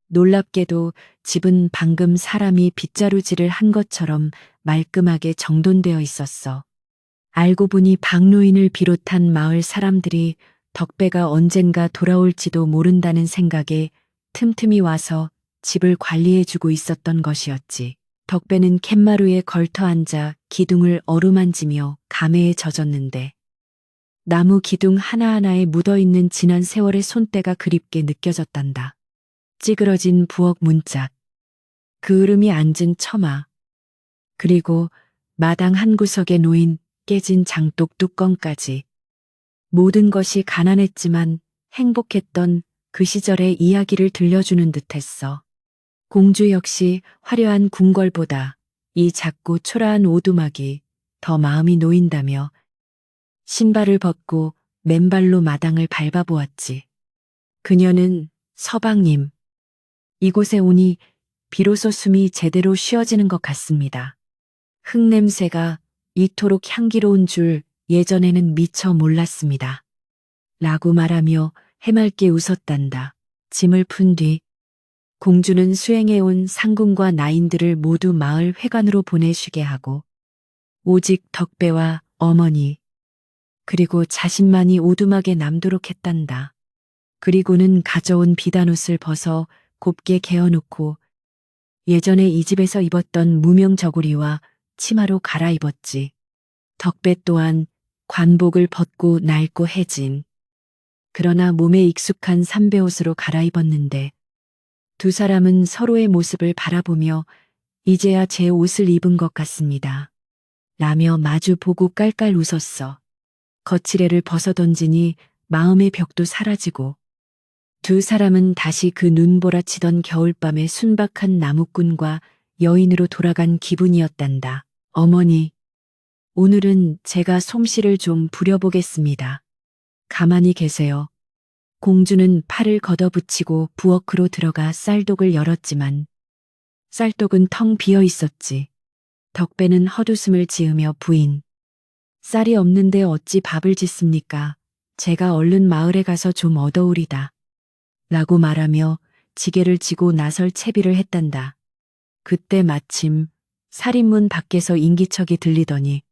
놀랍게도 집은 방금 사람이 빗자루질을 한 것처럼 말끔하게 정돈되어 있었어. 알고 보니 박노인을 비롯한 마을 사람들이 덕배가 언젠가 돌아올지도 모른다는 생각에 틈틈이 와서 집을 관리해주고 있었던 것이었지. 덕배는 캔마루에 걸터 앉아 기둥을 어루만지며 감회에 젖었는데 나무 기둥 하나하나에 묻어있는 지난 세월의 손때가 그립게 느껴졌단다. 찌그러진 부엌 문짝, 그을음이 앉은 처마, 그리고 마당 한 구석에 놓인 깨진 장독 뚜껑까지. 모든 것이 가난했지만 행복했던 그 시절의 이야기를 들려주는 듯했어. 공주 역시 화려한 궁궐보다 이 작고 초라한 오두막이 더 마음이 놓인다며 신발을 벗고 맨발로 마당을 밟아보았지. 그녀는 서방님, 이곳에 오니 비로소 숨이 제대로 쉬어지는 것 같습니다. 흙냄새가 이토록 향기로운 줄 예전에는 미처 몰랐습니다. 라고 말하며 해맑게 웃었단다. 짐을 푼 뒤 공주는 수행해온 상궁과 나인들을 모두 마을 회관으로 보내쉬게 하고 오직 덕배와 어머니 그리고 자신만이 오두막에 남도록 했단다. 그리고는 가져온 비단옷을 벗어 곱게 개어놓고 예전에 이 집에서 입었던 무명 저고리와 치마로 갈아입었지. 덕배 또한 관복을 벗고 낡고 해진. 그러나 몸에 익숙한 삼배옷으로 갈아입었는데 두 사람은 서로의 모습을 바라보며 이제야 제 옷을 입은 것 같습니다. 라며 마주 보고 깔깔 웃었어. 거치레를 벗어던지니 마음의 벽도 사라지고 두 사람은 다시 그 눈보라치던 겨울밤의 순박한 나무꾼과 여인으로 돌아간 기분이었단다. 어머니, 오늘은 제가 솜씨를 좀 부려보겠습니다. 가만히 계세요. 공주는 팔을 걷어붙이고 부엌으로 들어가 쌀독을 열었지만 쌀독은 텅 비어 있었지. 덕배는 헛웃음을 지으며 부인, 쌀이 없는데 어찌 밥을 짓습니까? 제가 얼른 마을에 가서 좀 얻어오리다. 라고 말하며 지게를 지고 나설 채비를 했단다. 그때 마침 살인문 밖에서 인기척이 들리더니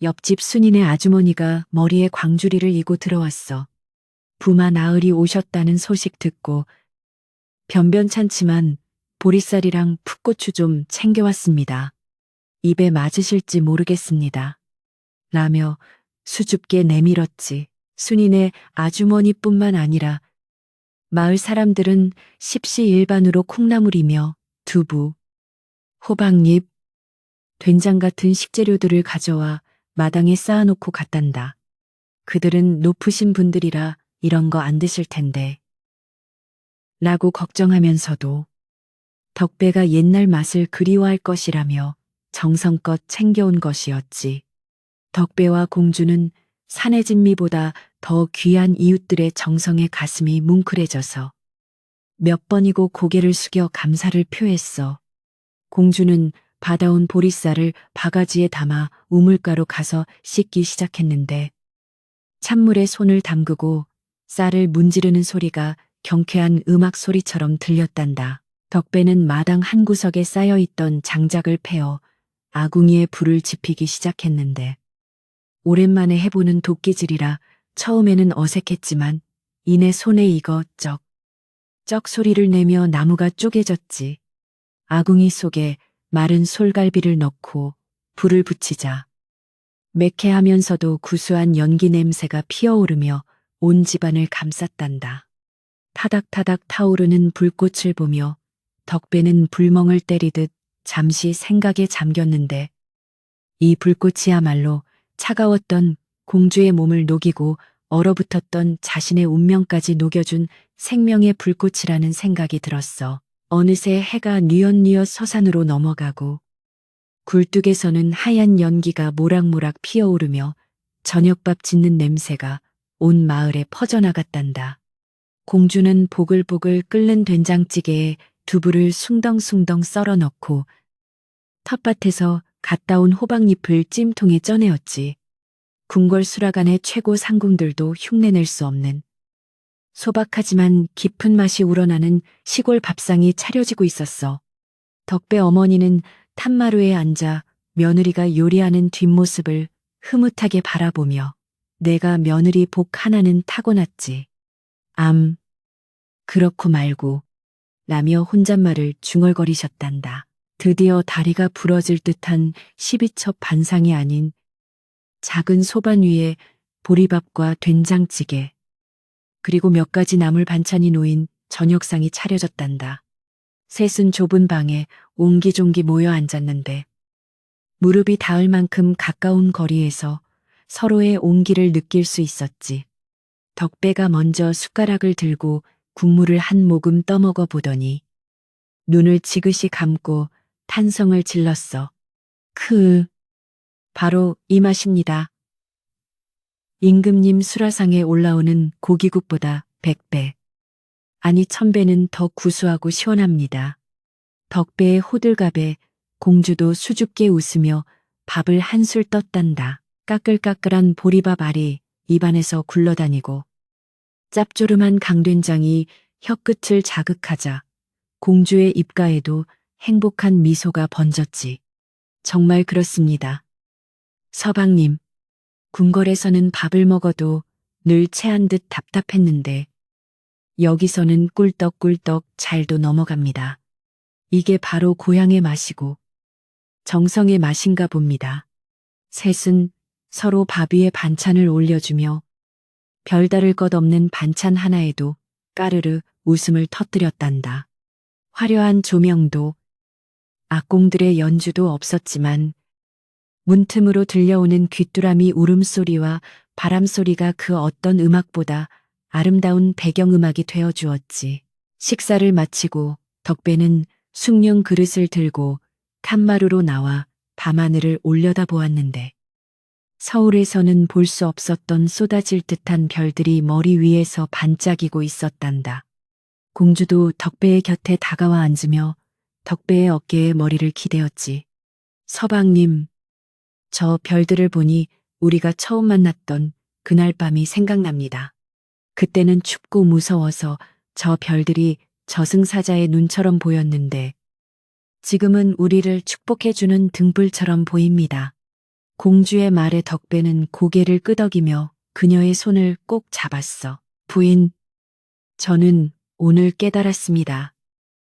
옆집 순인의 아주머니가 머리에 광주리를 이고 들어왔어. 부마 나으리 오셨다는 소식 듣고 변변찮지만 보리쌀이랑 풋고추 좀 챙겨왔습니다. 입에 맞으실지 모르겠습니다. 라며 수줍게 내밀었지. 순인의 아주머니뿐만 아니라 마을 사람들은 십시일반으로 콩나물이며 두부, 호박잎, 된장 같은 식재료들을 가져와 마당에 쌓아놓고 갔단다. 그들은 높으신 분들이라 이런 거 안 드실 텐데. 라고 걱정하면서도 덕배가 옛날 맛을 그리워할 것이라며 정성껏 챙겨온 것이었지. 덕배와 공주는 산의 진미보다 더 귀한 이웃들의 정성에 가슴이 뭉클해져서 몇 번이고 고개를 숙여 감사를 표했어. 공주는 받아온 보리쌀을 바가지에 담아 우물가로 가서 씻기 시작했는데 찬물에 손을 담그고 쌀을 문지르는 소리가 경쾌한 음악 소리처럼 들렸단다. 덕배는 마당 한 구석에 쌓여있던 장작을 패어 아궁이에 불을 지피기 시작했는데 오랜만에 해보는 도끼질이라 처음에는 어색했지만 이내 손에 익어 쩍 소리를 내며 나무가 쪼개졌지. 아궁이 속에 마른 솔갈비를 넣고 불을 붙이자 매캐하면서도 구수한 연기 냄새가 피어오르며 온 집안을 감쌌단다. 타닥타닥 타오르는 불꽃을 보며 덕배는 불멍을 때리듯 잠시 생각에 잠겼는데 이 불꽃이야말로 차가웠던 공주의 몸을 녹이고 얼어붙었던 자신의 운명까지 녹여준 생명의 불꽃이라는 생각이 들었어. 어느새 해가 뉘엿뉘엿 서산으로 넘어가고 굴뚝에서는 하얀 연기가 모락모락 피어오르며 저녁밥 짓는 냄새가 온 마을에 퍼져나갔단다. 공주는 보글보글 끓는 된장찌개에 두부를 숭덩숭덩 썰어 넣고 텃밭에서 갓 따온 호박잎을 찜통에 쪄내었지. 궁궐 수라간의 최고 상궁들도 흉내낼 수 없는 소박하지만 깊은 맛이 우러나는 시골 밥상이 차려지고 있었어. 덕배 어머니는 탄마루에 앉아 며느리가 요리하는 뒷모습을 흐뭇하게 바라보며 내가 며느리 복 하나는 타고났지. 그렇고 말고 라며 혼잣말을 중얼거리셨단다. 드디어 다리가 부러질 듯한 12첩 반상이 아닌 작은 소반 위에 보리밥과 된장찌개 그리고 몇 가지 나물 반찬이 놓인 저녁상이 차려졌단다. 셋은 좁은 방에 옹기종기 모여 앉았는데 무릎이 닿을 만큼 가까운 거리에서 서로의 온기를 느낄 수 있었지. 덕배가 먼저 숟가락을 들고 국물을 한 모금 떠먹어 보더니 눈을 지그시 감고 탄성을 질렀어. 바로 이 맛입니다. 임금님 수라상에 올라오는 고기국보다 100배, 아니 1000배는 더 구수하고 시원합니다. 덕배의 호들갑에 공주도 수줍게 웃으며 밥을 한술 떴단다. 까끌까끌한 보리밥 알이 입안에서 굴러다니고 짭조름한 강된장이 혀끝을 자극하자 공주의 입가에도 행복한 미소가 번졌지. 정말 그렇습니다. 서방님, 궁궐에서는 밥을 먹어도 늘 체한 듯 답답했는데 여기서는 꿀떡꿀떡 잘도 넘어갑니다. 이게 바로 고향의 맛이고 정성의 맛인가 봅니다. 셋은 서로 밥 위에 반찬을 올려주며 별다를 것 없는 반찬 하나에도 까르르 웃음을 터뜨렸단다. 화려한 조명도 악공들의 연주도 없었지만 문틈으로 들려오는 귀뚜라미 울음소리와 바람소리가 그 어떤 음악보다 아름다운 배경음악이 되어주었지. 식사를 마치고 덕배는 숭늉 그릇을 들고 칸마루로 나와 밤하늘을 올려다보았는데 서울에서는 볼 수 없었던 쏟아질 듯한 별들이 머리 위에서 반짝이고 있었단다. 공주도 덕배의 곁에 다가와 앉으며 덕배의 어깨에 머리를 기대었지. 서방님, 저 별들을 보니 우리가 처음 만났던 그날 밤이 생각납니다. 그때는 춥고 무서워서 저 별들이 저승사자의 눈처럼 보였는데 지금은 우리를 축복해주는 등불처럼 보입니다. 공주의 말에 덕배는 고개를 끄덕이며 그녀의 손을 꼭 잡았어. 부인, 저는 오늘 깨달았습니다.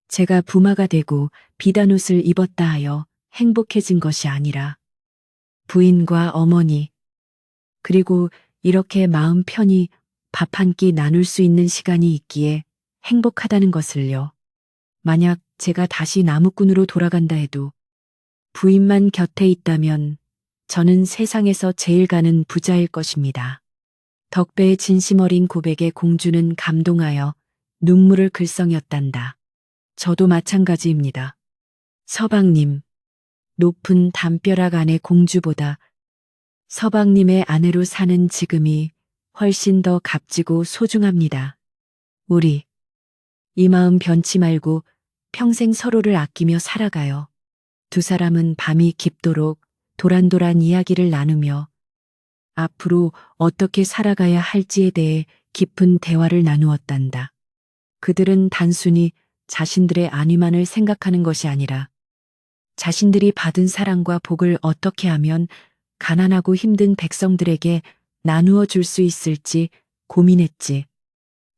제가 부마가 되고 비단 옷을 입었다 하여 행복해진 것이 아니라 부인과 어머니, 그리고 이렇게 마음 편히 밥 한 끼 나눌 수 있는 시간이 있기에 행복하다는 것을요. 만약 제가 다시 나무꾼으로 돌아간다 해도 부인만 곁에 있다면 저는 세상에서 제일 가는 부자일 것입니다. 덕배의 진심 어린 고백에 공주는 감동하여 눈물을 글썽였단다. 저도 마찬가지입니다. 서방님, 높은 담벼락 안의 공주보다 서방님의 아내로 사는 지금이 훨씬 더 값지고 소중합니다. 우리 이 마음 변치 말고 평생 서로를 아끼며 살아가요. 두 사람은 밤이 깊도록 도란도란 이야기를 나누며 앞으로 어떻게 살아가야 할지에 대해 깊은 대화를 나누었단다. 그들은 단순히 자신들의 안위만을 생각하는 것이 아니라 자신들이 받은 사랑과 복을 어떻게 하면 가난하고 힘든 백성들에게 나누어 줄 수 있을지 고민했지.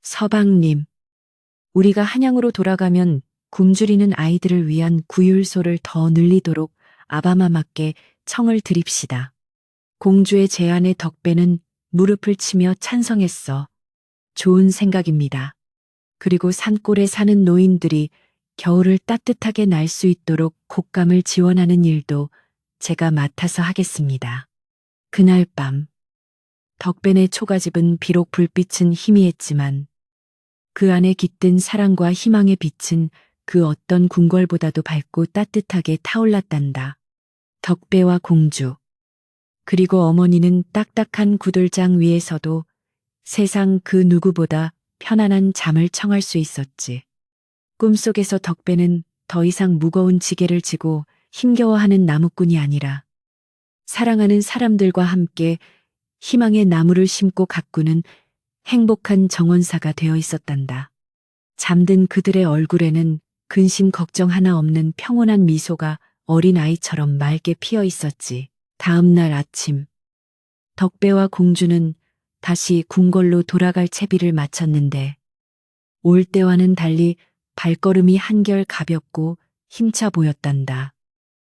서방님, 우리가 한양으로 돌아가면 굶주리는 아이들을 위한 구율소를 더 늘리도록 아바마마께 청을 드립시다. 공주의 제안에 덕배는 무릎을 치며 찬성했어. 좋은 생각입니다. 그리고 산골에 사는 노인들이 겨울을 따뜻하게 날 수 있도록 곶감을 지원하는 일도 제가 맡아서 하겠습니다. 그날 밤, 덕배네 초가집은 비록 불빛은 희미했지만 그 안에 깃든 사랑과 희망의 빛은 그 어떤 궁궐보다도 밝고 따뜻하게 타올랐단다. 덕배와 공주, 그리고 어머니는 딱딱한 구들장 위에서도 세상 그 누구보다 편안한 잠을 청할 수 있었지. 꿈속에서 덕배는 더 이상 무거운 지게를 지고 힘겨워하는 나무꾼이 아니라 사랑하는 사람들과 함께 희망의 나무를 심고 가꾸는 행복한 정원사가 되어 있었단다. 잠든 그들의 얼굴에는 근심 걱정 하나 없는 평온한 미소가 어린아이처럼 맑게 피어 있었지. 다음 날 아침, 덕배와 공주는 다시 궁궐로 돌아갈 채비를 마쳤는데 올 때와는 달리 발걸음이 한결 가볍고 힘차 보였단다.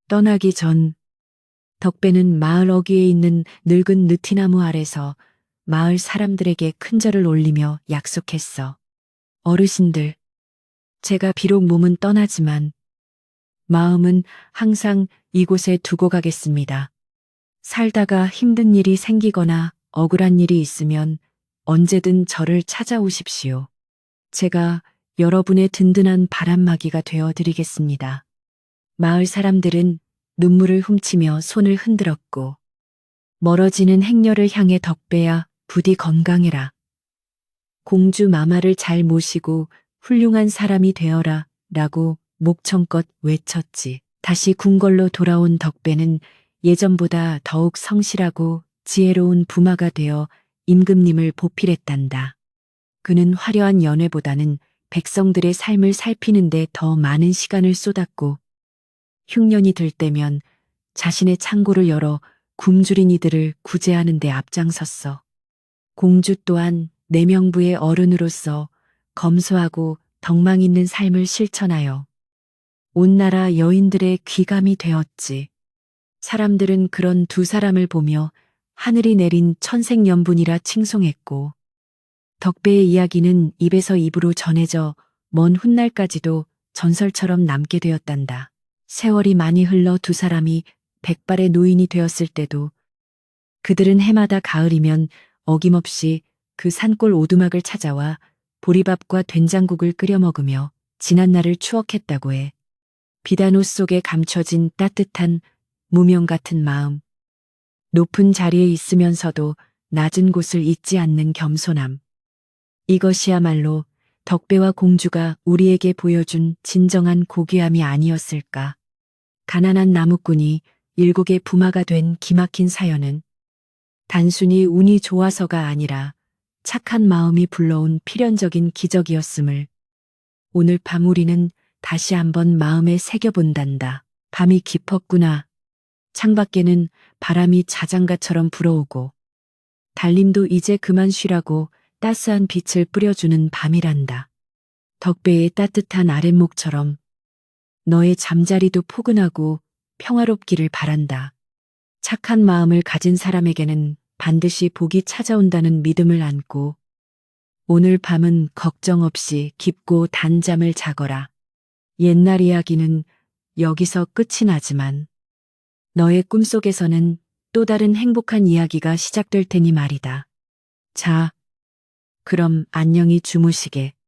떠나기 전 덕배는 마을 어귀에 있는 늙은 느티나무 아래서 마을 사람들에게 큰절을 올리며 약속했어. 어르신들, 제가 비록 몸은 떠나지만 마음은 항상 이곳에 두고 가겠습니다. 살다가 힘든 일이 생기거나 억울한 일이 있으면 언제든 저를 찾아오십시오. 제가 여러분의 든든한 바람막이가 되어 드리겠습니다. 마을 사람들은 눈물을 훔치며 손을 흔들었고, 멀어지는 행렬을 향해 덕배야 부디 건강해라. 공주 마마를 잘 모시고 훌륭한 사람이 되어라 라고 목청껏 외쳤지. 다시 궁궐로 돌아온 덕배는 예전보다 더욱 성실하고 지혜로운 부마가 되어 임금님을 보필했단다. 그는 화려한 연회보다는 백성들의 삶을 살피는데 더 많은 시간을 쏟았고, 흉년이 들 때면 자신의 창고를 열어 굶주린 이들을 구제하는 데 앞장섰어. 공주 또한 내명부의 어른으로서 검소하고 덕망 있는 삶을 실천하여 온 나라 여인들의 귀감이 되었지. 사람들은 그런 두 사람을 보며 하늘이 내린 천생연분이라 칭송했고, 덕배의 이야기는 입에서 입으로 전해져 먼 훗날까지도 전설처럼 남게 되었단다. 세월이 많이 흘러 두 사람이 백발의 노인이 되었을 때도 그들은 해마다 가을이면 어김없이 그 산골 오두막을 찾아와 보리밥과 된장국을 끓여 먹으며 지난 날을 추억했다고 해. 비단옷 속에 감춰진 따뜻한 무명 같은 마음, 높은 자리에 있으면서도 낮은 곳을 잊지 않는 겸손함. 이것이야말로 덕배와 공주가 우리에게 보여준 진정한 고귀함이 아니었을까. 가난한 나무꾼이 일국의 부마가 된 기막힌 사연은 단순히 운이 좋아서가 아니라 착한 마음이 불러온 필연적인 기적이었음을 오늘 밤 우리는 다시 한번 마음에 새겨본단다. 밤이 깊었구나. 창밖에는 바람이 자장가처럼 불어오고 달님도 이제 그만 쉬라고 따스한 빛을 뿌려주는 밤이란다. 덕배의 따뜻한 아랫목처럼 너의 잠자리도 포근하고 평화롭기를 바란다. 착한 마음을 가진 사람에게는 반드시 복이 찾아온다는 믿음을 안고 오늘 밤은 걱정 없이 깊고 단잠을 자거라. 옛날 이야기는 여기서 끝이 나지만 너의 꿈속에서는 또 다른 행복한 이야기가 시작될 테니 말이다. 자, 그럼 안녕히 주무시게.